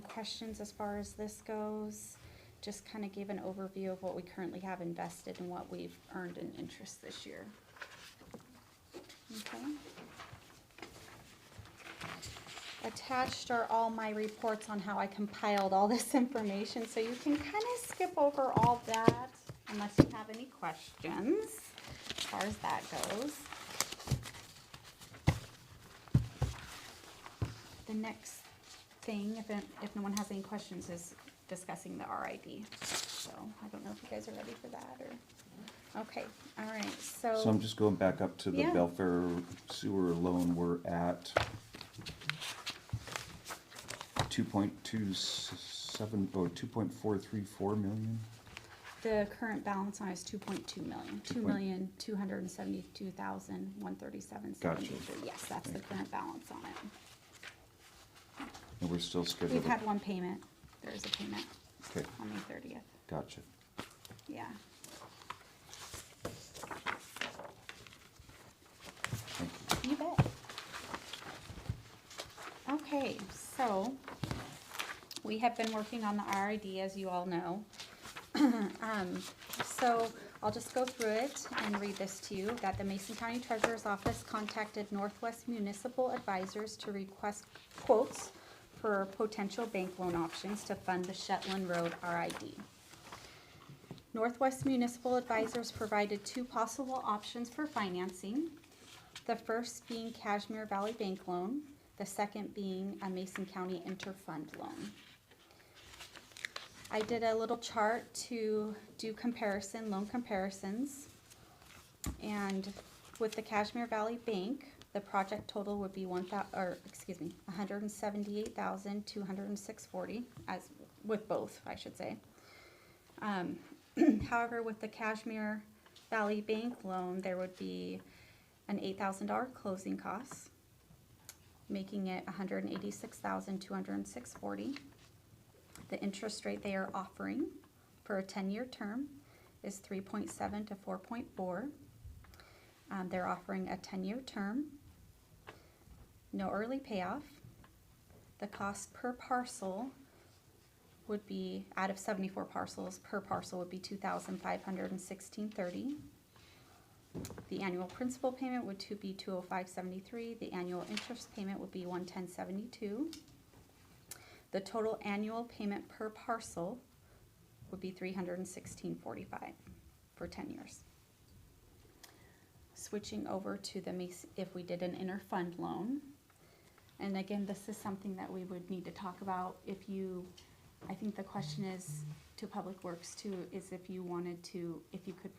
questions as far as this goes? Just kind of give an overview of what we currently have invested and what we've earned in interest this year. Okay. Attached are all my reports on how I compiled all this information, so you can kind of skip over all that unless you have any questions as far as that goes. The next thing, if no one has any questions, is discussing the RID. So I don't know if you guys are ready for that or. Okay, all right, so. So I'm just going back up to the Yeah. Belfair sewer loan. We're at 2.27 or 2.434 million. The current balance on it is 2.2 million, 2,272,137.73. Gotcha. Yes, that's the current balance on it. And we're still scheduled. We've had one payment. There is a payment Okay, on May 30th. gotcha. Yeah. Thank you. You bet. Okay, so we have been working on the RID, as you all know. So I'll just go through it and read this to you, that the Mason County Treasurer's Office contacted Northwest Municipal Advisors to request quotes for potential bank loan options to fund the Shetland Road RID. Northwest Municipal Advisors provided two possible options for financing. The first being Cashmere Valley Bank Loan, the second being a Mason County Interfund loan. I did a little chart to do loan comparisons. And with the Cashmere Valley Bank, the project total would be $178,206.40, as with both, I should say. However, with the Cashmere Valley Bank loan, there would be an $8,000 closing costs, making it $186,206.40. The interest rate they are offering for a 10-year term is 3.7 to 4.4. They're offering a 10-year term, no early payoff. The cost per parcel would be, out of 74 parcels, per parcel would be $2,516.30. The annual principal payment would be $205.73. The annual interest payment would be $110.72. The total annual payment per parcel would be $316.45 for 10 years. Switching over to the Mason, if we did an interfund loan, and again, this is something that we would need to talk about if you, I think the question is to Public Works too, is if you wanted to, if you could,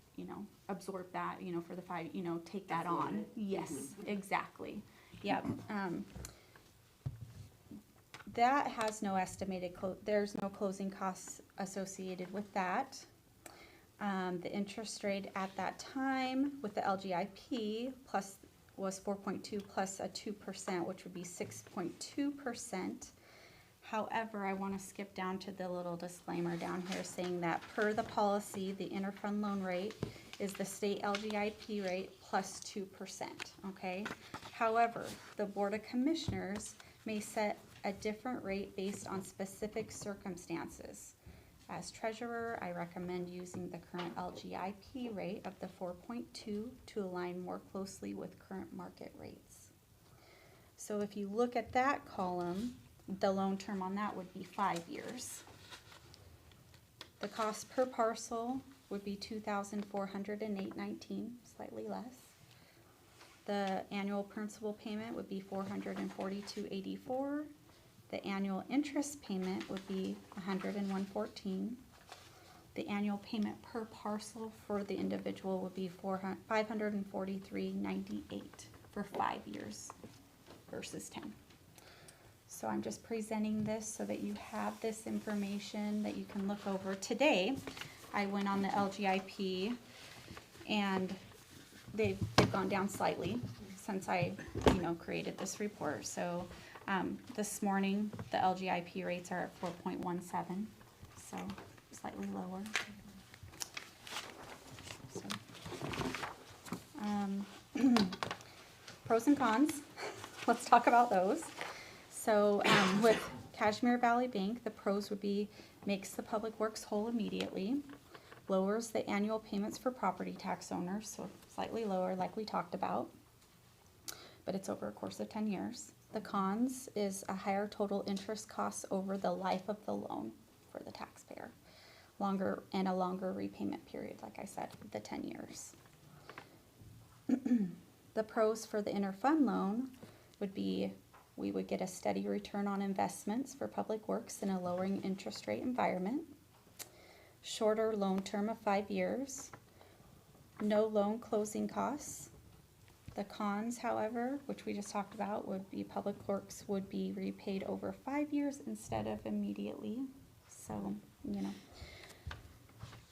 absorb that, for the 5, take that on. Yes, exactly. Yep. That has no estimated, there's no closing costs associated with that. The interest rate at that time with the LGIP plus was 4.2 plus a 2%, which would be 6.2%. However, I want to skip down to the little disclaimer down here saying that per the policy, the interfund loan rate is the state LGIP rate plus 2%, okay? However, the Board of Commissioners may set a different rate based on specific circumstances. As treasurer, I recommend using the current LGIP rate of the 4.2 to align more closely with current market rates. So if you look at that column, the loan term on that would be 5 years. The cost per parcel would be $2,408.19, slightly less. The annual principal payment would be $442.84. The annual interest payment would be $101.14. The annual payment per parcel for the individual would be $543.98 for 5 years versus 10. So I'm just presenting this so that you have this information that you can look over. Today, I went on the LGIP and they've gone down slightly since I, created this report. So this morning, the LGIP rates are at 4.17, so slightly lower. So, pros and cons, let's talk about those. So with Kashmir Valley Bank, the pros would be makes the public works whole immediately, lowers the annual payments for property tax owners, so slightly lower like we talked about, but it's over a course of 10 years. The cons is a higher total interest cost over the life of the loan for the taxpayer, a longer repayment period, like I said, the 10 years. The pros for the interfund loan would be we would get a steady return on investments for public works in a lowering interest rate environment, shorter loan term of 5 years, no loan closing costs. The cons, however, which we just talked about, would be public works would be repaid over 5 years instead of immediately. So,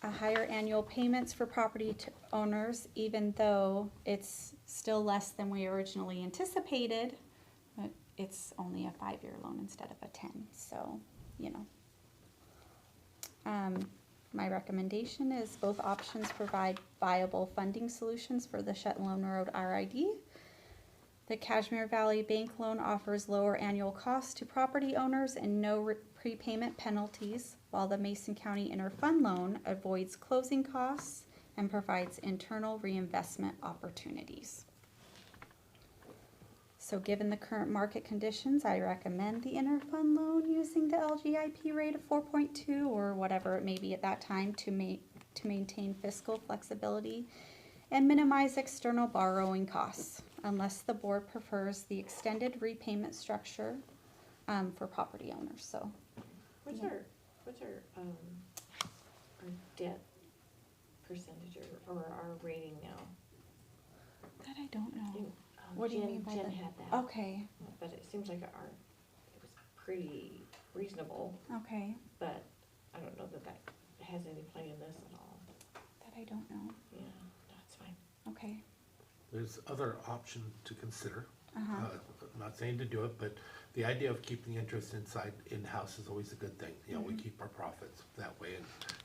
a higher annual payments for property owners, even though it's still less than we originally anticipated, but it's only a 5-year loan instead of a 10. So, my recommendation is both options provide viable funding solutions for the Shetland Road RID. The Kashmir Valley Bank loan offers lower annual costs to property owners and no prepayment penalties, while the Mason County Interfund loan avoids closing costs and provides internal reinvestment opportunities. So given the current market conditions, I recommend the interfund loan using the LGIP rate of 4.2 or whatever it may be at that time to maintain fiscal flexibility and minimize external borrowing costs, unless the board prefers the extended repayment structure for property owners. So, what's our debt percentage or our rating now? that I don't know. What do you mean by Jen that? had that. Okay. But it seems like it was pretty reasonable, Okay. but I don't know that has any play in this at all. That I don't know. Yeah, that's fine. Okay. There's other option to consider. Uh-huh. I'm not saying to do it, but the idea of keeping the interest in-house is always a good thing. We keep our profits that way,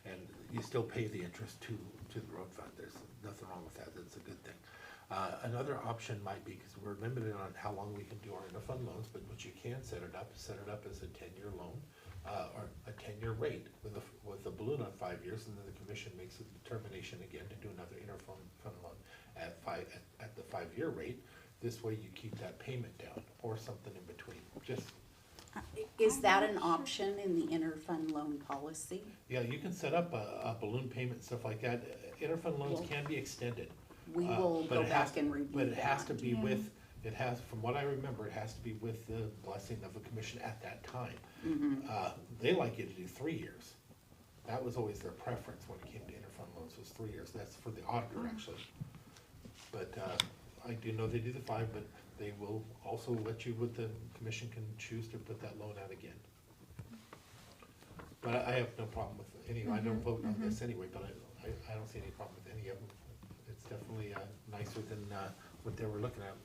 and you still pay the interest to the road fund. There's nothing wrong with that. It's a good thing. Another option might be, because we're limited on how long we can do our interfund loans, but what you can set it up is set it up as a 10-year loan, or a 10-year rate with a balloon on 5 years, and then the commission makes a determination again to do another interfund loan at the 5-year rate. This way you keep that payment down, or something in between. Is that an option in the interfund loan policy? Yeah, you can set up a balloon payment, stuff like that. Interfund loans can be extended. We will but go it has back to- and review But it has to that. be with, from what I remember, it has to be with the blessing of a commission at that time. They like you to do 3 years. That was always their preference when it came to interfund loans, was 3 years. That's for the auditor, actually. But I do know they do the 5, but they will also let you, the commission can choose to put that loan out again. But I have no problem with any, I don't vote on this anyway, but I don't see any problem with any of them. It's definitely nicer than what they were looking at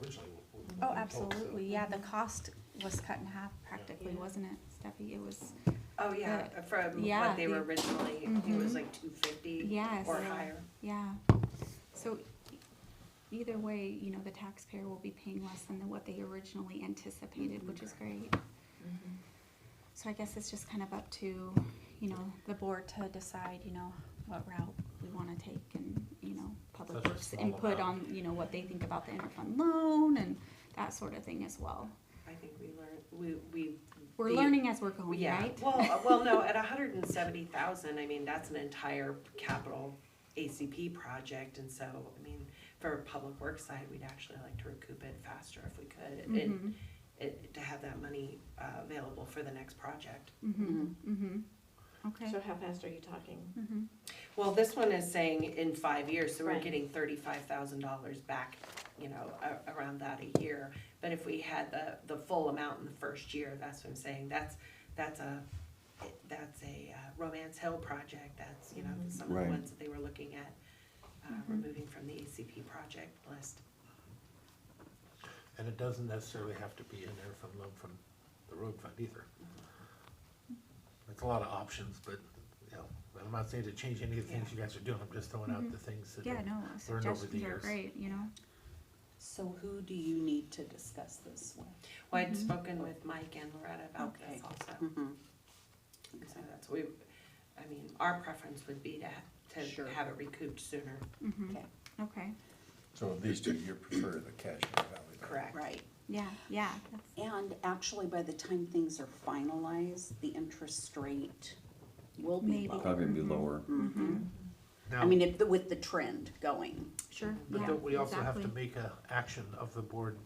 originally. when we Oh, talked, so. absolutely. Yeah, the cost was cut in half practically, wasn't it, Steffi? It was. Oh, yeah, from Yeah, what they were originally, it was Mhm. like 250 Yes. or higher. Yeah. So either way, the taxpayer will be paying less than what they originally anticipated, which is great. So I guess it's just kind of up to, you know, the board to decide, you know, what route we wanna take and, you know, Public Such a Works small input amount. on, you know, what they think about the interfund loan and that sort of thing as well. I think we learned, We're the- learning as we're going, Yeah, right? well, no, at 170,000, I mean, that's an entire capital ACP project, and so, I mean, for Public Works side, we'd actually like to recoup it faster if we could, and to have that money available for the next project. Okay. So how fast are you talking? Well, this one is saying in 5 years, so we're Right. getting $35,000 back, you know, around that a year. But if we had the full amount in the first year, that's what I'm saying, that's a Romance Hill project, that's, you know, some of the Right. ones that they were looking at removing from the ACP project list. And it doesn't necessarily have to be an interfund loan from the road fund either. It's a lot of options, but, you know, I'm not saying to change any of the things you guys are doing, I'm just throwing out the things that Yeah, I've no, learned over the suggestions are years. great, you know? So who do you need to discuss this with? Well, I'd spoken with Mike and Loretta about Okay. this also. Mhm. So that's, I mean, our preference would be to Sure. have it recouped sooner. Okay. Okay, So of these two, you prefer the Cashmere Valley? then? Correct. Right. yeah, that's, And actually, by the time things are finalized, the interest rate will be Maybe. lower. Probably be lower. Mhm. Now, I mean, with the trend going. sure, but yeah, don't we also have to exactly. make a action of the board,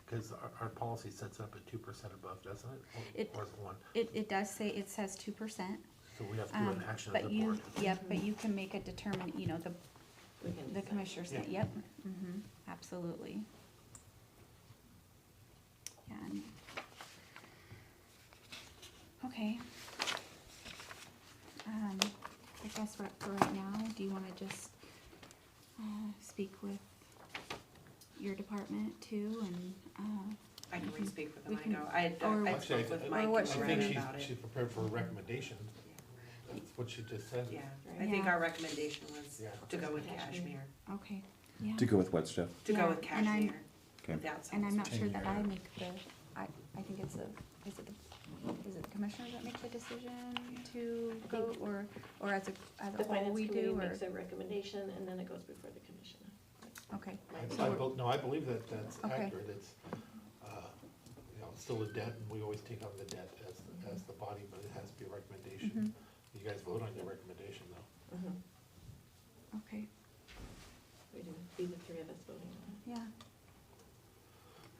because our policy sets up at 2% above, doesn't it? It- Or is it one? It does say, it says 2%. So we have to do an action of But the you, board. yep, but you can make a you know, We can the decide. commissioners, Yeah. yep, absolutely. Yeah. Okay. I guess for right now, do you wanna just, speak with your department too and, I can we can- re-speak with we them, I can- go, I or- spoke with Actually, Mike what and should I Loretta think about she's it. prepared for a recommendation. That's what she just said. Yeah, I think Yeah. our recommendation was Yeah. to go with Cashmere, okay, yeah. To go with what, Steph? to Yeah, go with and I'm- Cashmere, Okay. without And I'm not sure 10 that year. I make I think it's is it the commissioner that makes the decision to go, or as The a whole finance we committee do, or? makes a recommendation and then it goes before the commission. Okay, No, I believe that that's Okay. accurate. It's, you know, it's still a debt, and we always take on the debt as the body, but it has to be a recommendation. You guys vote on your recommendation, though. okay, We do, be the three of us voting on yeah.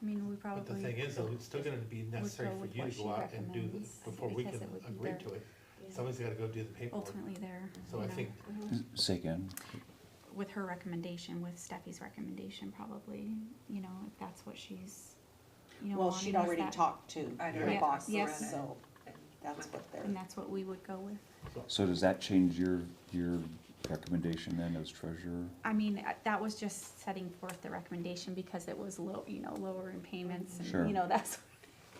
I mean, we probably. But the thing is, though, it's still gonna be necessary go for with you what to she go out and do recommends, this before we because can it would be agree their- to it. Yeah. Somebody's gotta go do the paperwork. Ultimately there. So I think, Say again. With her recommendation, with Steffi's recommendation, probably, you know, if that's what she's, you know, Well, wanting she'd is already that- talked to I'd her already boss, talked to Yes. Loretta. so that's what they're. And that's what we would go with. So does that change your recommendation then as treasurer? I mean, that was just setting forth the recommendation because it was low, you know, lower in payments and, Sure. you know, that's,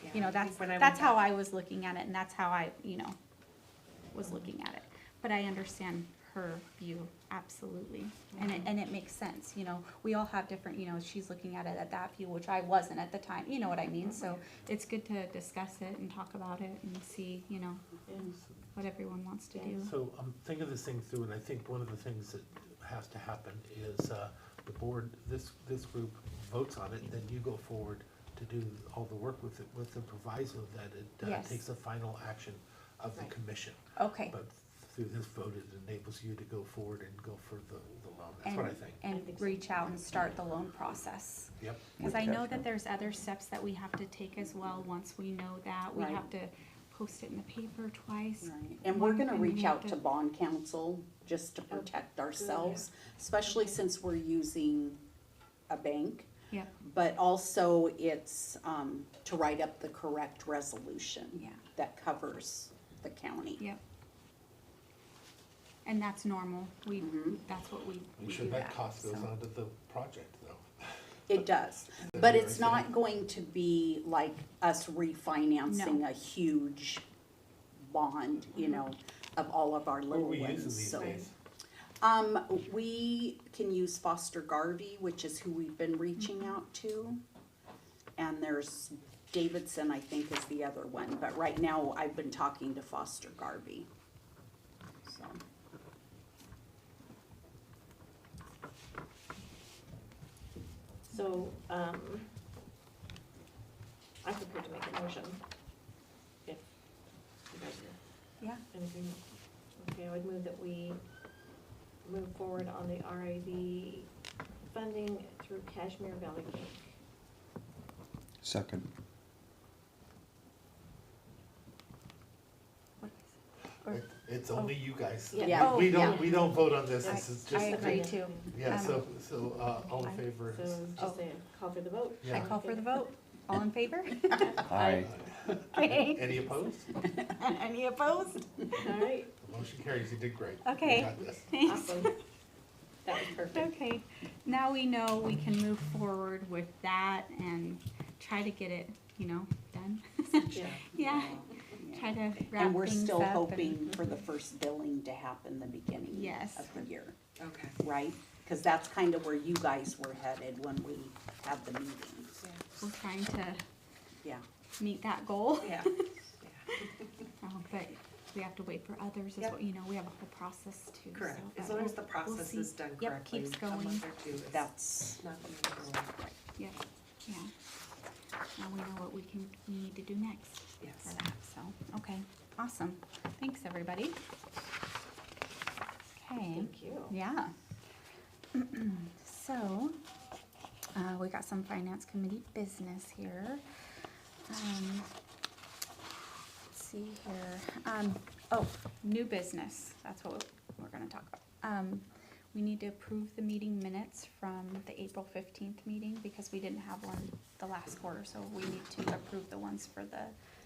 Yeah, you know, I think that's, when I that's went how I was looking at it and that's how I, you know, was looking at it. But I understand her view, absolutely. And it makes sense, you know, we all have different, you know, she's looking at it at that view, which I wasn't at the time, you know what I mean? So it's good to discuss it and talk about it and see, you know, what everyone wants to do. so I'm thinking this thing through, and I think one of the things that has to happen is, the board, this group votes on it, and then you go forward to do all the work with it, with the proviso that it Yes. takes a final action of the Right. commission. Okay. But through this vote, it enables you to go forward and go for the loan, that's what I think. And reach out and start the loan process. Yep. Because I know that there's other steps that we have to take as well, once we know that. We Right. have to post it in the paper twice. Right. And we're gonna And we reach have out to bond counsel just to protect ourselves, especially since we're using a bank. Yep, But also it's, to write up the correct resolution. Yeah. That covers the county. yep. And that's normal. Mhm. That's what we Make do sure that cost goes so. onto the project, though. It does, but it's not going to be like us refinancing No. a huge bond, you know, of all of our What are little we using ones, these so. days? We can use Foster Garvey, which is who we've been reaching out to. And there's Davidson, I think is the other one, but right now I've been talking to Foster Garvey. so. So, I prepared to make a motion. If you guys are Yeah. in agreement. Okay, I would move that we move forward on the RAV funding through Kashmir Valley Bank. Second. It's only you guys. Yeah. We Oh, don't, yeah. we don't vote on this, I this is just. agree too. Yeah, Um, all in favor? So just say, call for the vote. I call for the vote. All in favor? Aye. Okay. Any opposed? Any opposed? All right, Motion carries, you did great. Okay. You got this. Thanks. awesome. That was perfect. Okay, now we know we can move forward with that and try to get it, done. Yeah. Yeah, try to wrap And we're things still up hoping and- for the first billing to happen the beginning Yes. of the year, Okay. right? Because that's kind of where you guys were headed when we had the meetings. We're trying to Yeah. meet that goal. Yeah. But we have to wait for others, Yep. we have a whole process too. Correct. so, As but long as we'll- the we'll process see. is done Yep, correctly, keeps a going. month or two is That's, not the end of the world. Yep, yeah. Now we know what we need to do next Yes. for that, so, okay, awesome. Thanks, everybody. Okay. Thank you. Yeah. So, we got some finance committee business here. Let's see here. New business, that's what we're gonna talk about. We need to approve the meeting minutes from the April 15th meeting because we didn't have one the last quarter, so we need to approve the ones for the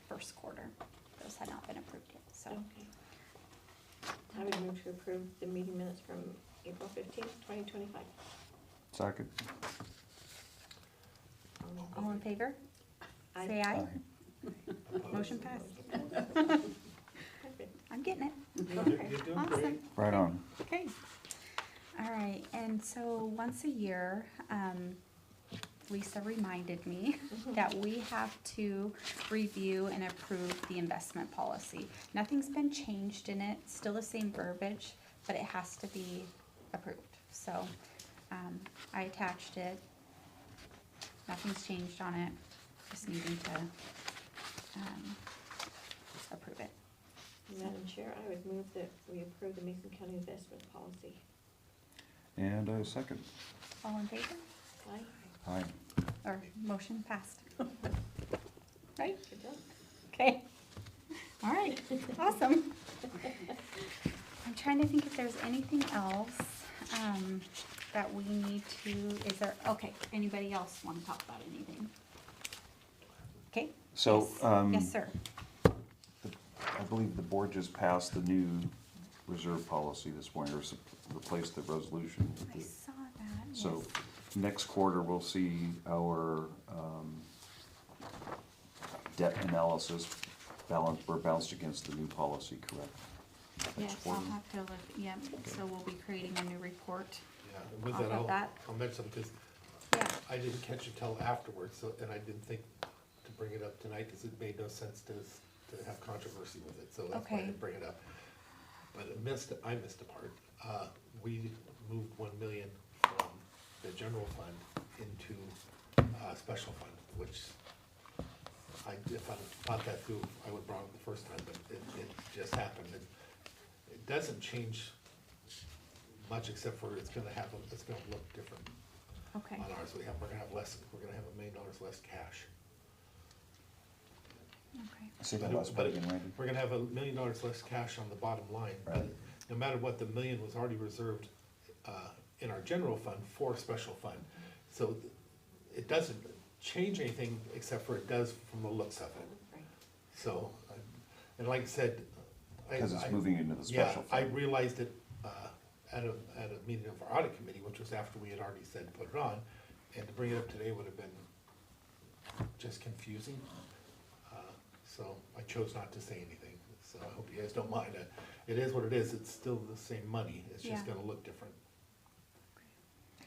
first quarter. Those had not been approved yet, so. Okay. I would move to approve the meeting minutes from April 15th, 2025. Second. All in favor? Aye. Say aye. Opposed? Motion passed. Perfect. I'm getting it. You're doing Awesome. great. Right on. Okay. All right, and so once a year, Lisa reminded me that we have to review and approve the investment policy. Nothing's been changed in it, still the same verbiage, but it has to be approved. So, I attached it. Nothing's changed on it, just needing to, approve it. Madam Chair, I would move that we approve the Mason County investment policy. And a second. All in favor? Aye. Aye. Or motion passed. Right? Good job. Okay. All right, awesome. I'm trying to think if there's anything else, that we need to, okay, anybody else wanna talk about anything? Okay? So, Yes, sir. I believe the board just passed the new reserve policy this morning, or replaced the resolution. with I the- saw that, So, yes. next quarter, we'll see our, debt analysis we're balanced against the new policy, correct? Yes, I'll quarter. have to look, yep, so we'll be creating a new report. Yeah, and with Off that, of that. I'll mention, because Yeah, I didn't catch it till afterwards, so, and I didn't think to bring it up tonight, because it made no sense to have controversy with it, so that's why I Okay. didn't bring it up. But I missed a part. We moved 1 million from the general fund into, special fund, which if I thought that through, I would have brought it the first time, but it just happened. It doesn't change much, except for it's gonna look different okay, on ours. We're gonna have $1 million less cash. okay. Say But that last part again, Randy. We're gonna have $1 million less cash on the bottom line, but Right. no matter what, the million was already reserved, in our general fund for special fund. So it doesn't change anything, except for it does from the looks of it. Right. So, and like I said. Because it's moving into the Yeah, special I fund. realized it, at a meeting of our audit committee, which was after we had already said to put it on, and to bring it up today would have been just confusing. So I chose not to say anything, so I hope you guys don't mind. It is what it is, it's still the same money, it's just Yeah. gonna look different.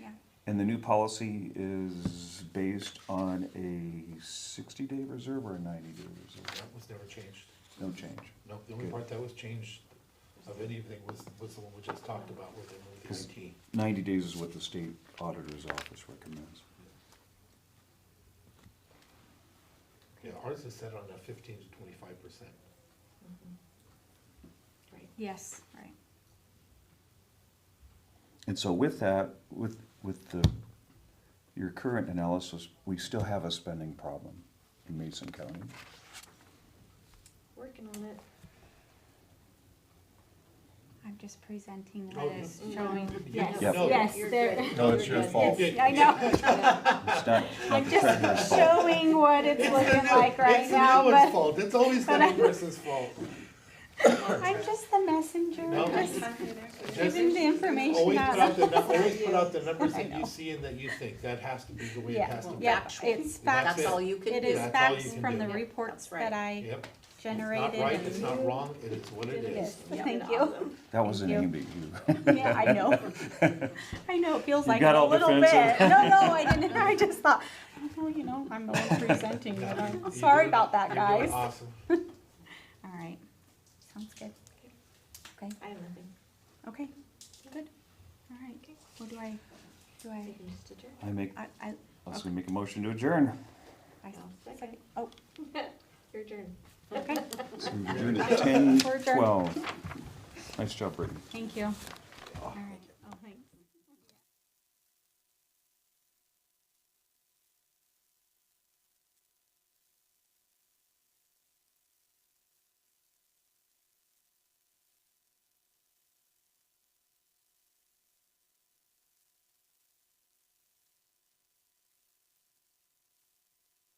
Yeah, And the new policy is based on a 60-day reserve or a 90-day reserve? That was never changed. No change. No, the only Good. part that was changed of anything was the one we just talked about where they moved the IT. 90 days is what the state auditor's office recommends. Yeah, ours is set on a 15 to 25%. Yes, right. And so with that, with your current analysis, we still have a spending problem in Mason County. Working on it. I'm just presenting Oh, what is showing, yes, Yep. yes, You're there. good. No, it's your fault. I know. It's not I'm the treasurer's just fault. showing what it's looking like right It's now, no one's but fault, it's always the but other I- person's fault. I'm just the messenger, No, just Just giving the information always out. put out the, always put out the numbers I that know. you see and that you think, that has to be the way it Yeah, has to be. yeah, it's facts. That's all you can It do. is That's all you facts can from do. the reports That's right. that I Yep. generated. It's not right, and- it's not wrong, it is what it is. Thank you. That wasn't Thank aimed at you. Yeah, I know. I know, it feels You like got it a all little bit. defensive. No, I didn't, I just thought, oh, you know, I'm the one presenting it. I'm You're sorry doing- about that, you're guys. doing awesome. All right, sounds good. Okay, I have nothing. okay, good. All right, what do I, Just adjourn. I make, I, also make a motion to adjourn. second, oh, Your turn. okay, So we're doing it 10, We're adjourned. 12. Nice job, Brittany. thank you. All right.